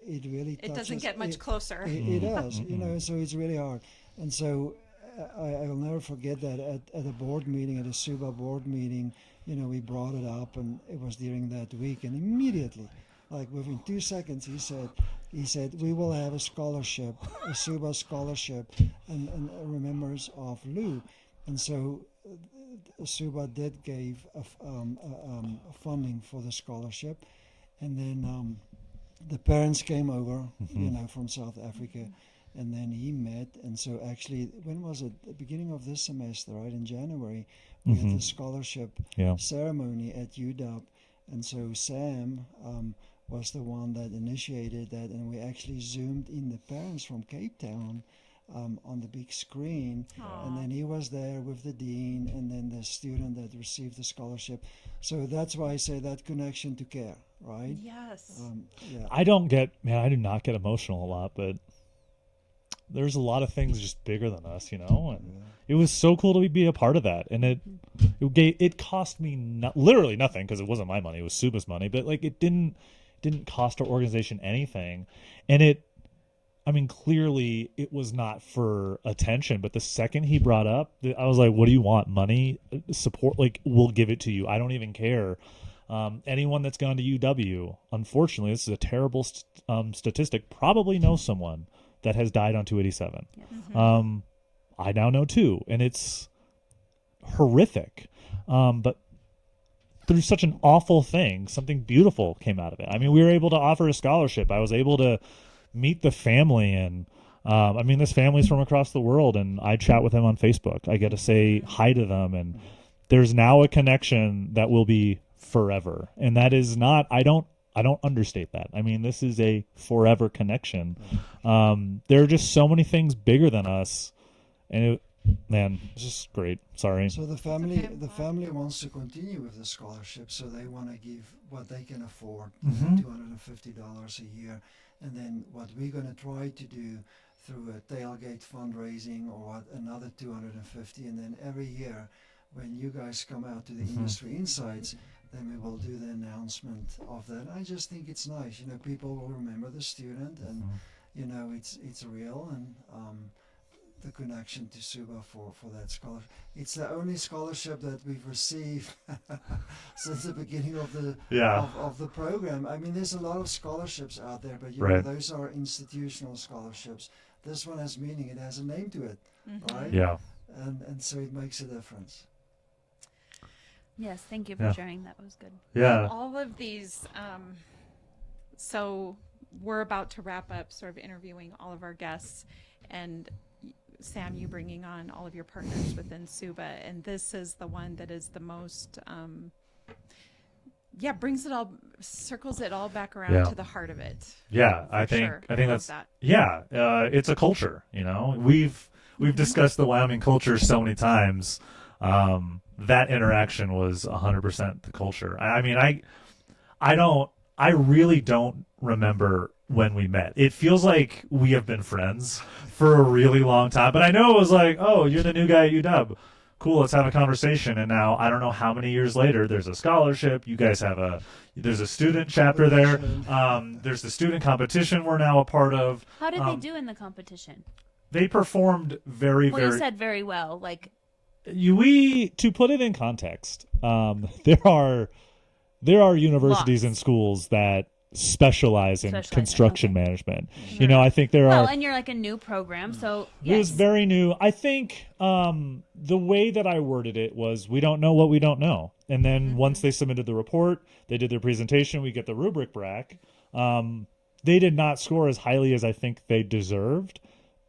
D: it really
B: It doesn't
D: touches-
B: get much closer.
D: It does, you know, so it's really hard. And so I will never forget that at a board meeting, at a SUBA board meeting, you know, we brought it up, and it was during that week, and immediately, like within 2 seconds, he said, we will have a scholarship, a SUBA scholarship, and remembers of Lou. And so SUBA did give funding for the scholarship, and then the parents came over, you know, from South Africa, and then he met. And so actually, when was it? The beginning of this semester, right? In January, we had the scholarship ceremony at UW, and so Sam was the one that initiated that, and we actually zoomed in the parents from Cape Town on the big screen.
B: Aww.
D: And then he was there with the dean and then the student that received the scholarship. So that's why I say that connection to care, right?
B: Yes.
D: Yeah.
E: I do not get emotional a lot, but there's a lot of things just bigger than us, you know, and it was so cool to be a part of that. And it cost me literally nothing, because it wasn't my money, it was SUBA's money, but like it didn't cost our organization anything. And clearly it was not for attention, but the second he brought up, I was like, what do you want? Money? Support? Like, we'll give it to you. I don't even care. Anyone that's gone to UW, unfortunately, this is a terrible statistic, probably knows someone that has died on 287.
A: Yes.
E: I now know 2, and it's horrific. But through such an awful thing, something beautiful came out of it. I mean, we were able to offer a scholarship. I was able to meet the family, and this family's from across the world, and I chat with them on Facebook. I get to say hi to them, and there's now a connection that will be forever. And that is not, I don't understate that. I mean, this is a forever connection. There are just so many things bigger than us, and it's just great. Sorry.
D: So the family wants to continue with the scholarship, so they want to give what they can afford, $250 a year. And then what we're going to try to do through a tailgate fundraising or another $250, and then every year when you guys come out to the industry insights, then we will do the announcement of that. I just think it's nice, you know, people will remember the student, and you know, it's real, and the connection to SUBA for that scholarship. It's the only scholarship that we've received since the beginning of the of the program. I mean, there's a lot of scholarships out there, but you know, those are institutional scholarships. This one has meaning; it has a name to it, right?
E: Yeah.
D: And so it makes a difference.
A: Yes, thank you for sharing. That was good.
C: Yeah.
B: All of these, so we're about to wrap up sort of interviewing all of our guests, and Sam, you bringing on all of your partners within SUBA, and this is the one that is the most, brings it all, circles it all back around to the heart of it.
C: Yeah, I think that's
B: that.
C: It's a culture. You know, we've discussed the Wyoming culture so many times. That interaction was 100% the culture. I mean, I really don't remember when we met. It feels like we have been friends for a really long time, but I know it was like, oh, you're the new guy at UW. Cool, let's have a conversation. And now I don't know how many years later, there's a scholarship. You guys have there's a student chapter there. There's the student competition we're now a part of.
A: How did they do in the competition?
C: They performed very.
A: You said very well. Like,
E: to put it in context, there are universities and schools that specialize in construction management. Sure. You know, I think there are.
A: Well, and you're like a new program, so
E: it was very new. I think the way that I worded it was, we don't know what we don't know. And then once they submitted the report, they did their presentation, we get the rubric back. They did not score as highly as I think they deserved.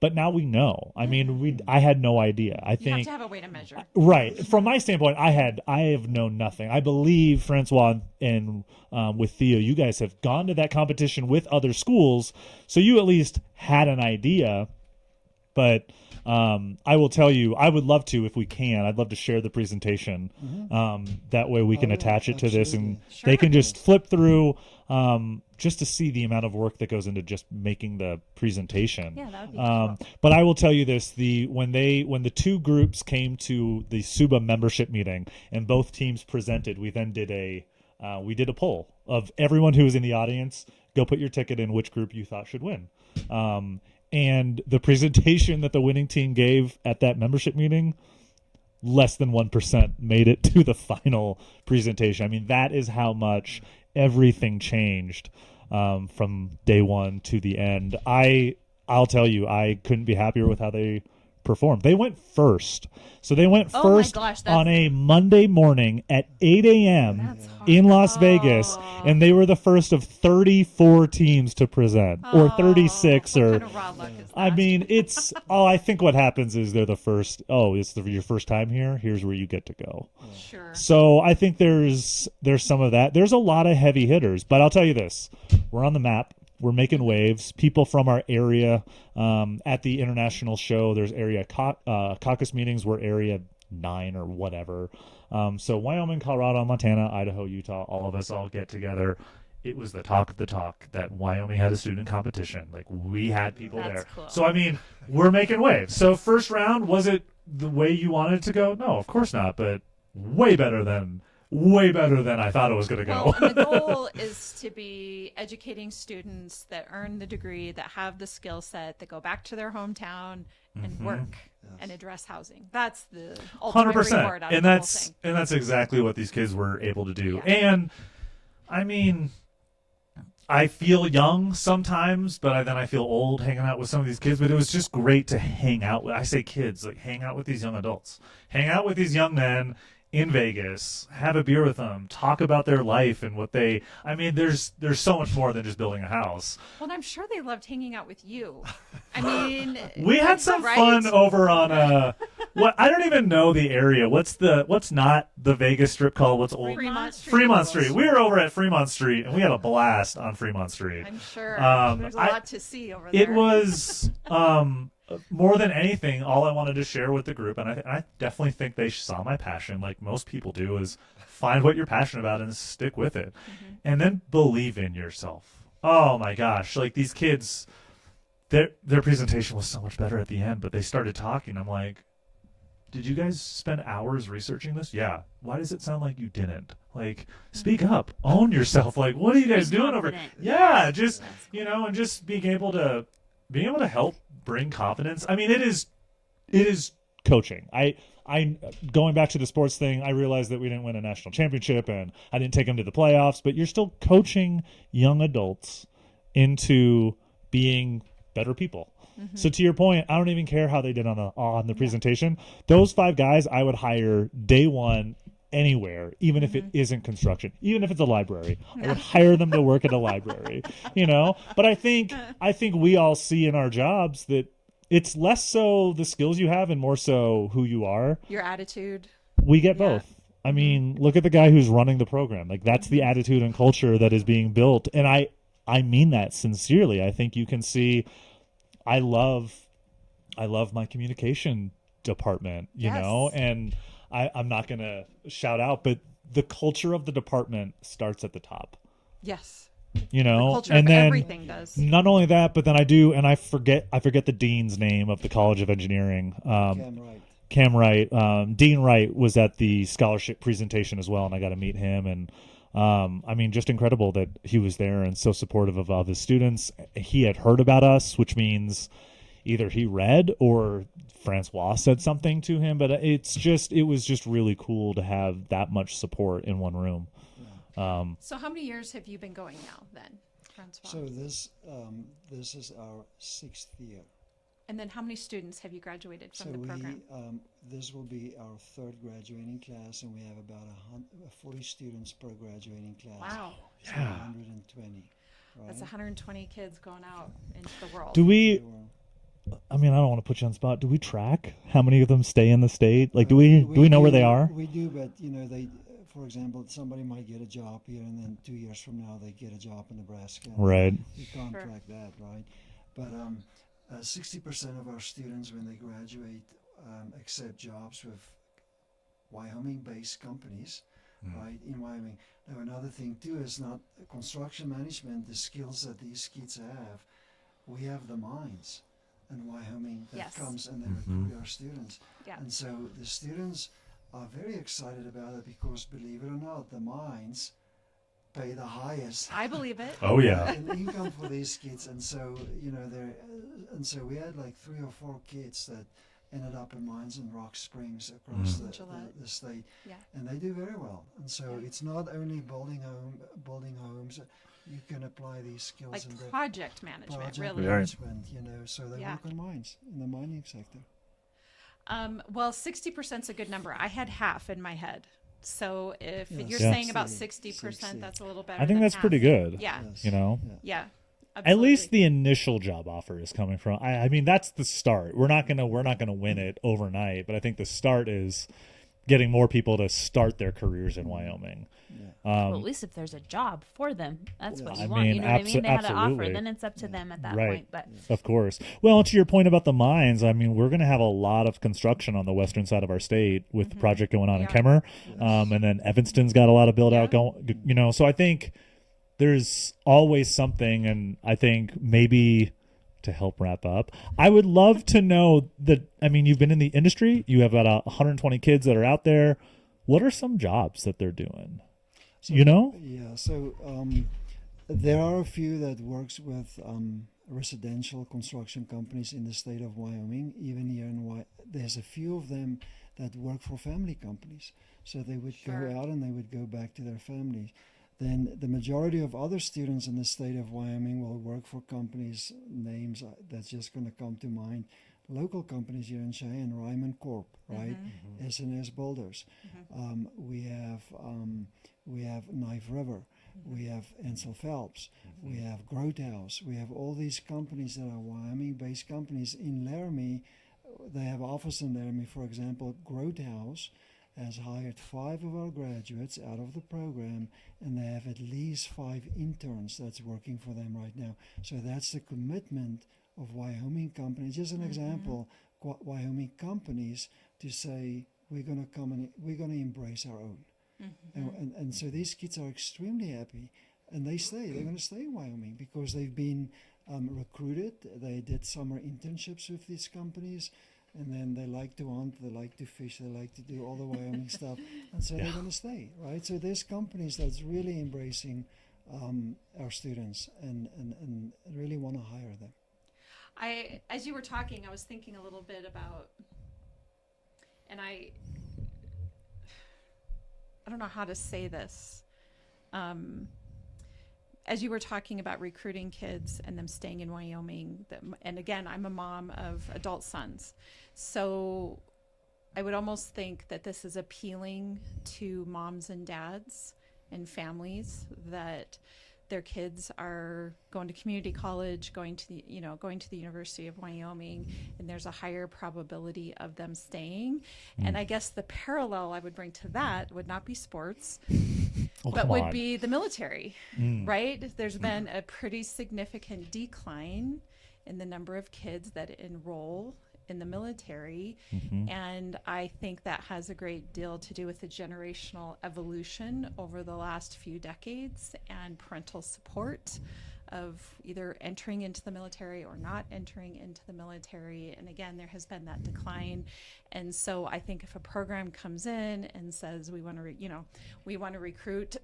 E: But now we know. I mean, I had no idea. I think
B: you have to have a way to measure.
E: Right. From my standpoint, I have known nothing. I believe Francois and with Theo, you guys have gone to that competition with other schools, so you at least had an idea. But I will tell you, I would love to, if we can. I'd love to share the presentation. That way we can attach it to this, and they can just flip through. Just to see the amount of work that goes into just making the presentation.
A: Yeah, that would be cool.
E: But I will tell you this: when the two groups came to the SUBA membership meeting and both teams presented, we then did a poll of everyone who was in the audience. go put your ticket in which group you thought should win. And the presentation that the winning team gave at that membership meeting, less than 1% made it to the final presentation. I mean, that is how much everything changed from day one to the end. I'll tell you, I couldn't be happier with how they performed. They went first. So they went first on a Monday morning at 8 a.m. in Las Vegas, and they were the first of 34 teams to present, or 36, or
B: what kind of raw luck is that?
E: I mean, it's I think what happens is they're the first. Oh, it's your first time here. Here's where you get to go.
B: Sure.
E: So I think there's some of that. There's a lot of heavy hitters, but I'll tell you this: we're on the map. We're making waves. People from our area at the international show, there's area caucus meetings. We're area 9 or whatever. So Wyoming, Colorado, Montana, Idaho, Utah, all of us all get together. It was the talk of the talk that Wyoming had a student competition. Like, we had people there.
B: Cool.
C: So, I mean, we're making waves. So first round, was it the way you wanted it to go? No, of course not. But way better than I thought it was going to go.
B: Well, and the goal is to be educating students that earn the degree, that have the skill set, that go back to their hometown and work and address housing. That's the ultimate
C: 100%.
B: reward out of the whole thing.
C: And that's exactly what these kids were able to do.
B: Yeah.
C: And I mean, I feel young sometimes, but then I feel old hanging out with some of these kids. But it was just great to hang out with. I say kids, like, hang out with these young adults, hang out with these young men in Vegas, have a beer with them, talk about their life and what they. I mean, there's so much more than just building a house.
B: Well, I'm sure they loved hanging out with you. I mean,
C: We had some
B: right?
C: fun over on what I don't even know the area. What's not the Vegas strip called? What's old?
B: Fremont Street.
C: We were over at Fremont Street, and we had a blast on Fremont Street.
B: I'm sure there's a
C: I-
B: lot to see over there.
C: It was more than anything, all I wanted to share with the group, and I definitely think they saw my passion, like most people do, is find what you're passionate about and stick with it, and then believe in yourself. Oh my gosh, like these kids, their presentation was so much better at the end, but they started talking. I'm like, did you guys spend hours researching this? Yeah. Why does it sound like you didn't? Like, speak up, own yourself. Like, what are you guys doing over? Yeah, just and just being able to help bring confidence. I mean, it is
E: coaching. I going back to the sports thing, I realized that we didn't win a national championship and I didn't take them to the playoffs, but you're still coaching young adults into being better people. So to your point, I don't even care how they did on the presentation. Those 5 guys I would hire day one anywhere, even if it isn't construction, even if it's a library. I would hire them to work at a library, But I think we all see in our jobs that it's less so the skills you have and more so who you are.
B: Your attitude.
E: We get both. I mean, look at the guy who's running the program. Like, that's the attitude and culture that is being built. And I mean that sincerely. I think you can see I love my communication department, and I'm not going to shout out, but the culture of the department starts at the top.
B: Yes.
E: The
B: culture
E: and
B: of
E: then
B: everything does.
E: Not only that, but then I forget the dean's name of the College of Engineering. Cam Wright. Dean Wright was at the scholarship presentation as well, and I got to meet him. And I mean, just incredible that he was there and so supportive of his students. He had heard about us, which means either he read or Francois said something to him. But it was just really cool to have that much support in one room.
B: So how many years have you been going now then, Francois?
D: So this is our 6th year.
B: And then how many students have you graduated from the program?
D: This will be our 3rd graduating class, and we have about 40 students per graduating class.
B: Wow.
D: So 120. Right?
B: That's 120 kids going out into the world.
E: Do we? I mean, I don't want to put you on the spot. Do we track how many of them stay in the state? Like, do we know where they are?
D: We do, but they. For example, somebody might get a job here, and then 2 years from now they get a job in Nebraska.
E: Right.
D: You can't track that, right? But 60% of our students, when they graduate, accept jobs with Wyoming-based companies, right, in Wyoming. Now, another thing, too, is not construction management, the skills that these kids have. We have the minds in Wyoming that comes and they recruit our students. Yeah. And so the students are very excited about it because, believe it or not, the mines pay the highest.
B: I believe it.
C: Oh yeah.
D: in income for these kids, and so and so we had like 3 or 4 kids that ended up in mines and Rock Springs across the state, and they do very well. And so it's not only building homes. You can apply these skills
B: Like
D: in
B: project management, really.
D: management, so they work on mines in the mining sector.
B: Well, 60% is a good number. I had half in my head. So if you're
D: 60,
B: saying about 60%, that's a little better.
E: I think
B: than
E: that's
B: half.
E: pretty good.
B: Yeah.
D: Yes.
B: Yeah.
E: At least
B: absolutely.
E: the initial job offer is coming from. I mean, that's the start. We're not gonna win it overnight, but I think the start is getting more people to start their careers in Wyoming.
A: Well, at least if there's a job for them, that's what you
E: I
A: want.
E: mean,
A: You know what I mean? They had an offer,
E: absolutely.
A: then it's up to them at that
E: Right.
A: point. But
E: Of course. Well, to your point about the mines, I mean, we're going to have a lot of construction on the western side of our state with the project going on in Kemmer, and then Evanston's got a lot of build out going. So I think there's always something, and I think maybe to help wrap up, I would love to know that. I mean, you've been in the industry, you have about 120 kids that are out there. What are some jobs that they're doing?
D: So, there are a few that works with residential construction companies in the state of Wyoming. Even here there's a few of them that work for family companies. So they would go out and they would go back to their families. Then the majority of other students in the state of Wyoming will work for companies, names that's just going to come to mind. Local companies here in Cheyenne, Ryman Corp, right? S&S Builders. We have Knife River. We have Ansel Phelps. We have Grote House. We have all these companies that are Wyoming-based companies. In Laramie, they have office in Laramie. For example, Grote House has hired 5 of our graduates out of the program, and they have at least 5 interns that's working for them right now. So that's the commitment of Wyoming companies. Just an example, Wyoming companies to say we're going to come and we're going to embrace our own. And so these kids are extremely happy, and they stay. They're going to stay in Wyoming because they've been recruited. They did summer internships with these companies, and then they like to hunt, they like to fish, they like to do all the Wyoming stuff, and so they're going to stay, right? So there's companies that's really embracing our students and really want to hire them.
B: As you were talking, I was thinking a little bit about, and I don't know how to say this. As you were talking about recruiting kids and them staying in Wyoming, and again, I'm a mom of adult sons. So I would almost think that this is appealing to moms and dads and families that their kids are going to community college, going to the University of Wyoming, and there's a higher probability of them staying. And I guess the parallel I would bring to that would not be sports, but would be the military, right? There's been a pretty significant decline in the number of kids that enroll in the military, and I think that has a great deal to do with the generational evolution over the last few decades and parental support of either entering into the military or not entering into the military. And again, there has been that decline. And so I think if a program comes in and says we want to recruit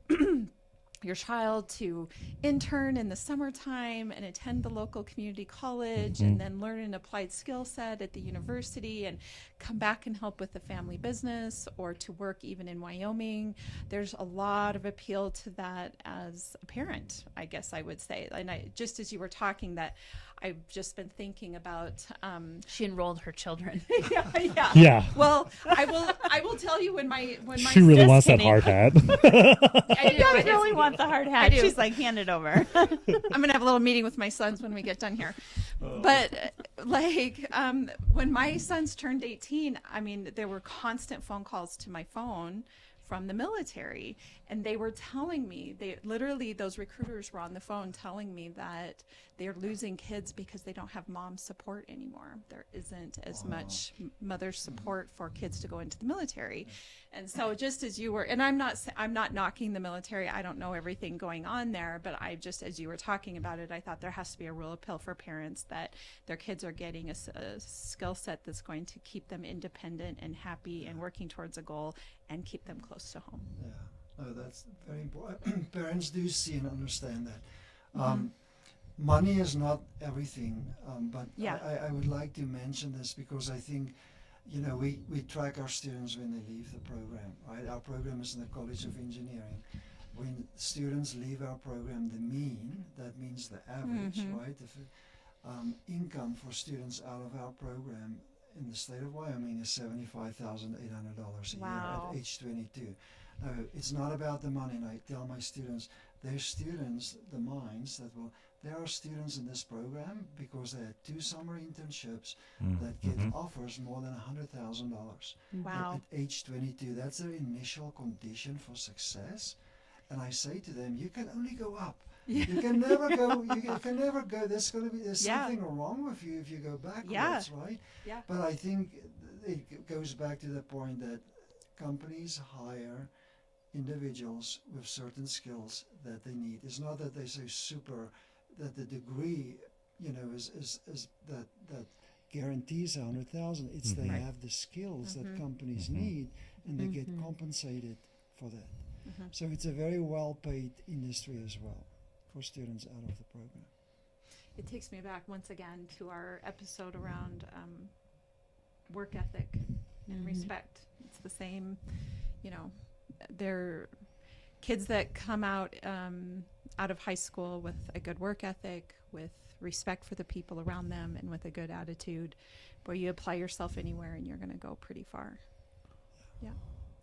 B: your child to intern in the summertime and attend the local community college and then learn an applied skill set at the university and come back and help with the family business or to work even in Wyoming, there's a lot of appeal to that as a parent, I guess I would say. And just as you were talking, that I've just been thinking about
A: she enrolled her children.
E: Yeah.
B: Well, I will tell you when my
E: She really
A: just
E: wants
A: kidding.
E: that hard hat.
A: I really want the hard hat.
B: do.
A: She's like, hand it over.
B: I'm gonna have a little meeting with my sons when we get done here. But when my sons turned 18, I mean, there were constant phone calls to my phone from the military, and they were telling me, those recruiters were on the phone telling me that they're losing kids because they don't have mom support anymore. There isn't as much mother support for kids to go into the military. And so just as you were, and I'm not knocking the military, I don't know everything going on there, but as you were talking about it, I thought there has to be a real appeal for parents that their kids are getting a skill set that's going to keep them independent and happy and working towards a goal and keep them close to home.
D: No, that's very important. Parents do see and understand that. Money is not everything, but
B: Yeah.
D: I would like to mention this because I think, we track our students when they leave the program, right? Our program is in the College of Engineering. When students leave our program, the mean, that means the average, right? Income for students out of our program in the state of Wyoming is $75,800 a
B: Wow.
D: year at age 22. Now, it's not about the money, and I tell my students, there's students, the minds that will, there are students in this program because they had 2 summer internships that get offers more than $100,000
B: Wow.
D: at age 22. That's their initial condition for success. And I say to them, you can only go up. You can never go. You can never go. There's something wrong with you if you go backwards, right?
B: Yeah.
D: But I think it goes back to the point that companies hire individuals with certain skills that they need. It's not that they say that the degree, is that guarantees 100,000. It's they have the skills that companies need, and they get compensated for that. So it's a very well-paid industry as well for students out of the program.
B: It takes me back once again to our episode around work ethic and respect. It's the same, they're kids that come out of high school with a good work ethic, with respect for the people around them, and with a good attitude. Boy, you apply yourself anywhere and you're going to go pretty far. Yeah,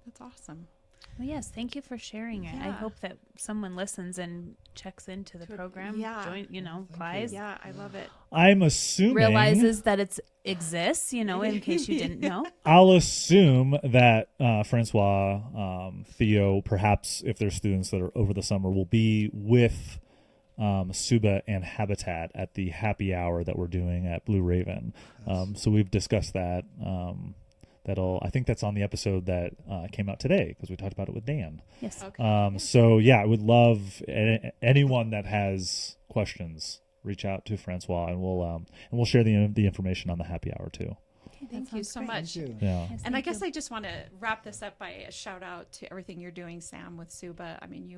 B: that's awesome.
A: Well, yes, thank you for sharing it. I
B: Yeah.
A: hope that someone listens and checks into the program.
B: yeah.
A: Join, applies.
B: Yeah, I love it.
E: I'm assuming
A: Realizes that it exists, in case you didn't know.
E: I'll assume that Francois, Theo, perhaps if there's students that are over the summer, will be with Suba and Habitat at the happy hour that we're doing at Blue Raven. So we've discussed that. I think that's on the episode that came out today because we talked about it with Dan.
A: Yes.
B: Okay.
E: So yeah, I would love anyone that has questions, reach out to Francois, and we'll share the information on the happy hour too.
B: Thank you so much.
D: Thank you.
E: Yeah.
A: Yes,
B: And I
A: thank
B: guess
A: you.
B: I just want to wrap this up by a shout out to everything you're doing, Sam, with Suba. I mean,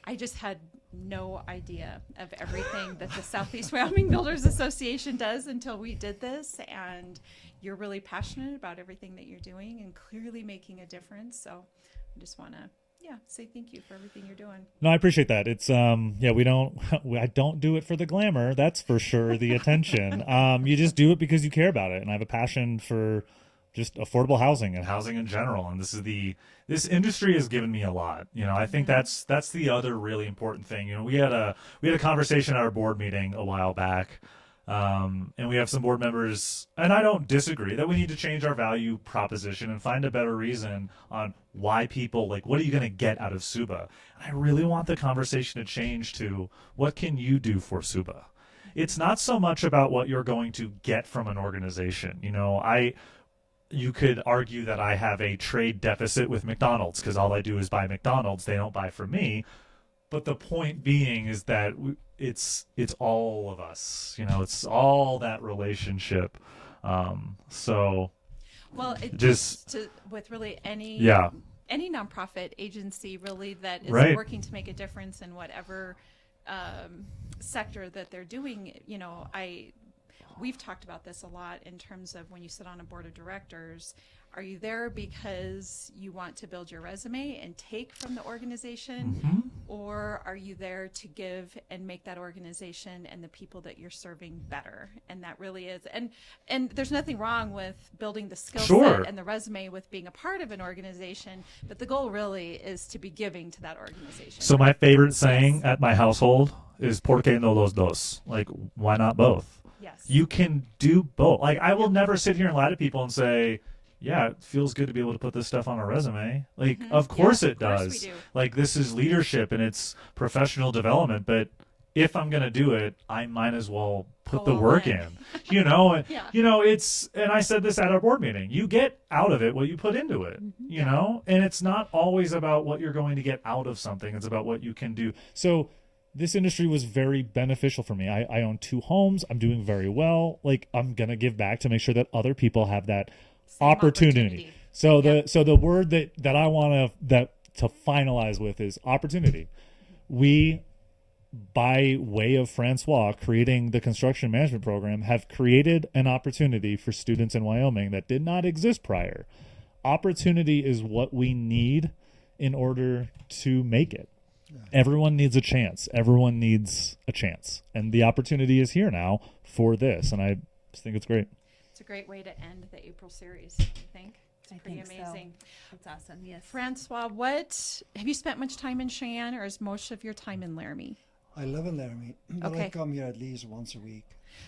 B: I just had no idea of everything that the Southeast Wyoming Builders Association does until we did this. And you're really passionate about everything that you're doing and clearly making a difference. So I just want to, say thank you for everything you're doing.
E: No, I appreciate that. It's I don't do it for the glamour, that's for sure, the attention. You just do it because you care about it, and I have a passion for just affordable housing and
C: Housing in general, and this industry has given me a lot. I think that's the other really important thing. We had a conversation at our board meeting a while back. And we have some board members, and I don't disagree that we need to change our value proposition and find a better reason on why people, what are you going to get out of Suba? And I really want the conversation to change to, what can you do for Suba? It's not so much about what you're going to get from an organization. You could argue that I have a trade deficit with McDonald's because all I do is buy McDonald's. They don't buy from me. But the point being is that it's all of us, it's all that relationship. So
B: Well, it
C: just
B: with really any nonprofit agency really that is
C: Right.
B: working to make a difference in whatever sector that they're doing. We've talked about this a lot in terms of when you sit on a board of directors. Are you there because you want to build your resume and take from the organization, or are you there to give and make that organization and the people that you're serving better? And that really is, and there's nothing wrong with building the skill
C: Sure.
B: set and the resume with being a part of an organization, but the goal really is to be giving to that organization.
C: So my favorite saying at my household is "Por qué no los dos?" Why not both?
B: Yes.
C: You can do both. I will never sit here and lie to people and say, yeah, it feels good to be able to put this stuff on a resume. Of course it
B: of course
C: does.
B: we do.
C: This is leadership and it's professional development. But if I'm going to do it, I might as well put
B: Go
C: the
B: all
C: work
B: in.
C: in. And,
B: Yeah.
C: and I said this at our board meeting, you get out of it what you put into it, and it's not always about what you're going to get out of something. It's about what you can do.
E: So this industry was very beneficial for me. I own 2 homes. I'm doing very well. I'm going to give back to make sure that other people have that
B: Same
E: opportunity. So the word that I want to, that to finalize with is opportunity. We, by way of Francois creating the construction management program, have created an opportunity for students in Wyoming that did not exist prior. Opportunity is what we need in order to make it. Everyone needs a chance. Everyone needs a chance. And the opportunity is here now for this. And I just think it's great.
B: It's a great way to end the April series, I think. It's pretty amazing.
A: So. It's awesome, yes.
B: Francois, have you spent much time in Cheyenne, or is most of your time in Laramie?
D: I live in Laramie, but I come here at least once a week.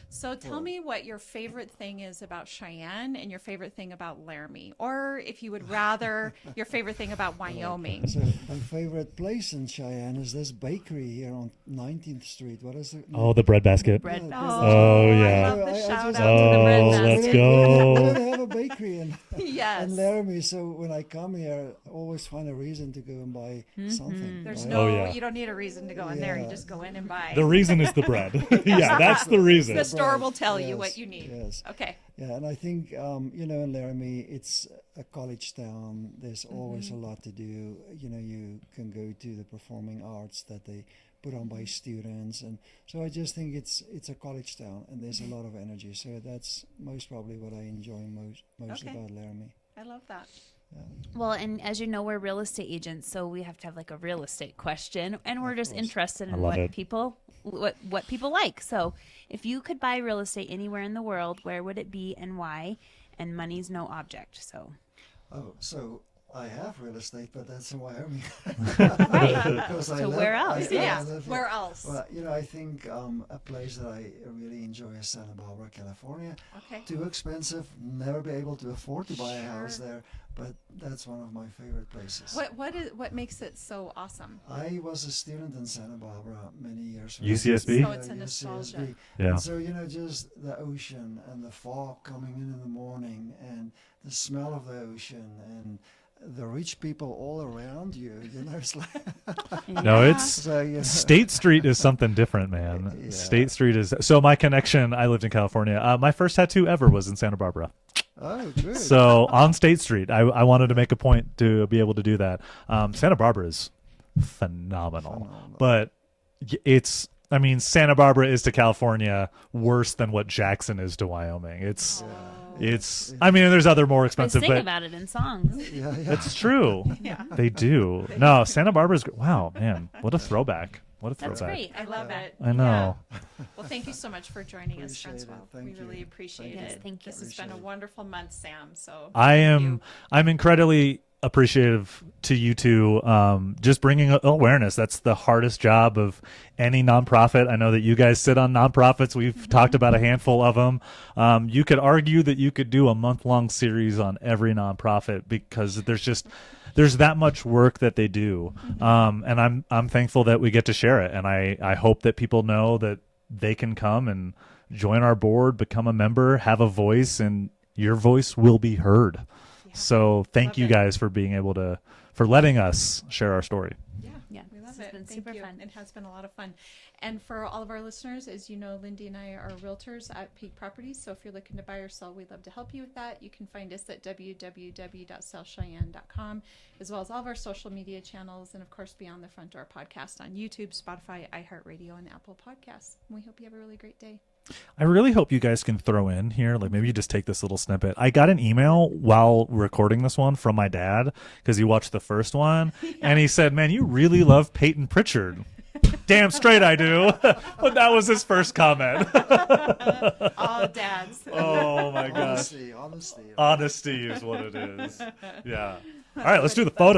B: So tell me what your favorite thing is about Cheyenne and your favorite thing about Laramie, or if you would rather, your favorite thing about Wyoming.
D: So my favorite place in Cheyenne is this bakery here on 19th Street. What is it?
E: Oh, the bread basket.
A: Bread basket.
E: Oh,
B: I
E: yeah.
B: love the
D: I
B: shout
D: just-
B: out to the bread
E: Oh,
B: basket.
E: let's go.
D: We don't have a bakery in,
B: Yes.
D: in Laramie, so when I come here, I always find a reason to go and buy something.
B: There's
D: right?
B: no,
E: Oh, yeah.
B: you don't need a reason to go in there. You
D: Yeah.
B: just go in and buy.
E: The reason is the bread. Yeah, that's the reason.
B: The store will tell you
D: Yes,
B: what you need.
D: yes.
B: Okay.
D: Yeah, and I think in Laramie, it's a college town. There's always a lot to do. You can go to the performing arts that they put on by students, and so I just think it's a college town, and there's a lot of energy. So that's most probably what I enjoy most
B: Okay.
D: about Laramie.
B: I love that.
A: Well, and as you know, we're real estate agents, so we have to have like a real estate question, and we're just interested in
E: love
A: what
E: it.
A: people like. So, if you could buy real estate anywhere in the world, where would it be and why? And money's no object. So,
D: Oh, so I have real estate, but that's in Wyoming.
A: right.
D: Because I
A: So
D: live-
A: where else?
D: I
B: Yeah.
D: live here.
B: Where else?
D: Well, I think a place that I really enjoy is Santa Barbara, California.
B: Okay.
D: Too expensive, never be able to afford to buy a house
B: Sure.
D: there, but that's one of my favorite places.
B: What makes it so awesome?
D: I was a student in Santa Barbara many years ago.
C: UCSB?
B: So it's a nostalgia.
C: Yeah.
D: And so, just the ocean and the fog coming in the morning and the smell of the ocean and the rich people all around you, it's like...
C: No, it's
D: So,
C: State Street is something different, man.
D: Yeah.
C: State Street is so my connection. I lived in California. My first tattoo ever was in Santa Barbara.
D: Oh, good.
C: So on State Street, I wanted to make a point to be able to do that. Santa Barbara is phenomenal. But Santa Barbara is to California worse than what Jackson is to Wyoming. It's there's other more
A: They
C: expensive,
A: sing
C: but
A: about it in songs.
D: Yeah.
C: it's true.
B: Yeah.
C: They do. No, Santa Barbara's wow, man, what a throwback. What a throwback.
A: That's great.
B: I love it.
C: I know.
B: Yeah. Well, thank you so much for joining us,
D: Appreciate it.
B: Francois.
D: Thank
B: We
D: you.
B: really appreciate
A: Yes,
B: it.
A: thank you.
B: This has been a wonderful month, Sam. So
C: I'm incredibly appreciative to you two, just bringing awareness. That's the hardest job of any nonprofit. I know that you guys sit on nonprofits. We've talked about a handful of them. You could argue that you could do a month-long series on every nonprofit because there's that much work that they do. And I'm thankful that we get to share it. And I hope that people know that they can come and join our board, become a member, have a voice, and your voice will be heard. So thank
B: Love
C: you
B: it.
C: guys for being able for letting us share our story.
A: Yeah,
B: we love
A: this has
B: it.
A: been
B: Thank
A: super
B: you.
A: fun.
B: It has been a lot of fun. And for all of our listeners, as you know, Lindee and I are realtors at Peak Properties. So if you're looking to buy or sell, we'd love to help you with that. You can find us at www.sellcheyenne.com, as well as all of our social media channels, and of course, Beyond the Front Door podcast on YouTube, Spotify, iHeartRadio, and Apple Podcasts. And we hope you have a really great day.
C: I really hope you guys can throw in here, like maybe you just take this little snippet. I got an email while recording this one from my dad because he watched the first one, and he said, "Man, you really love Peyton Pritchard." Damn straight I do. But that was his first comment.
B: All dads.
C: Oh my gosh.
D: Honesty.
C: Honesty is what it is. Yeah. All right, let's do the photo.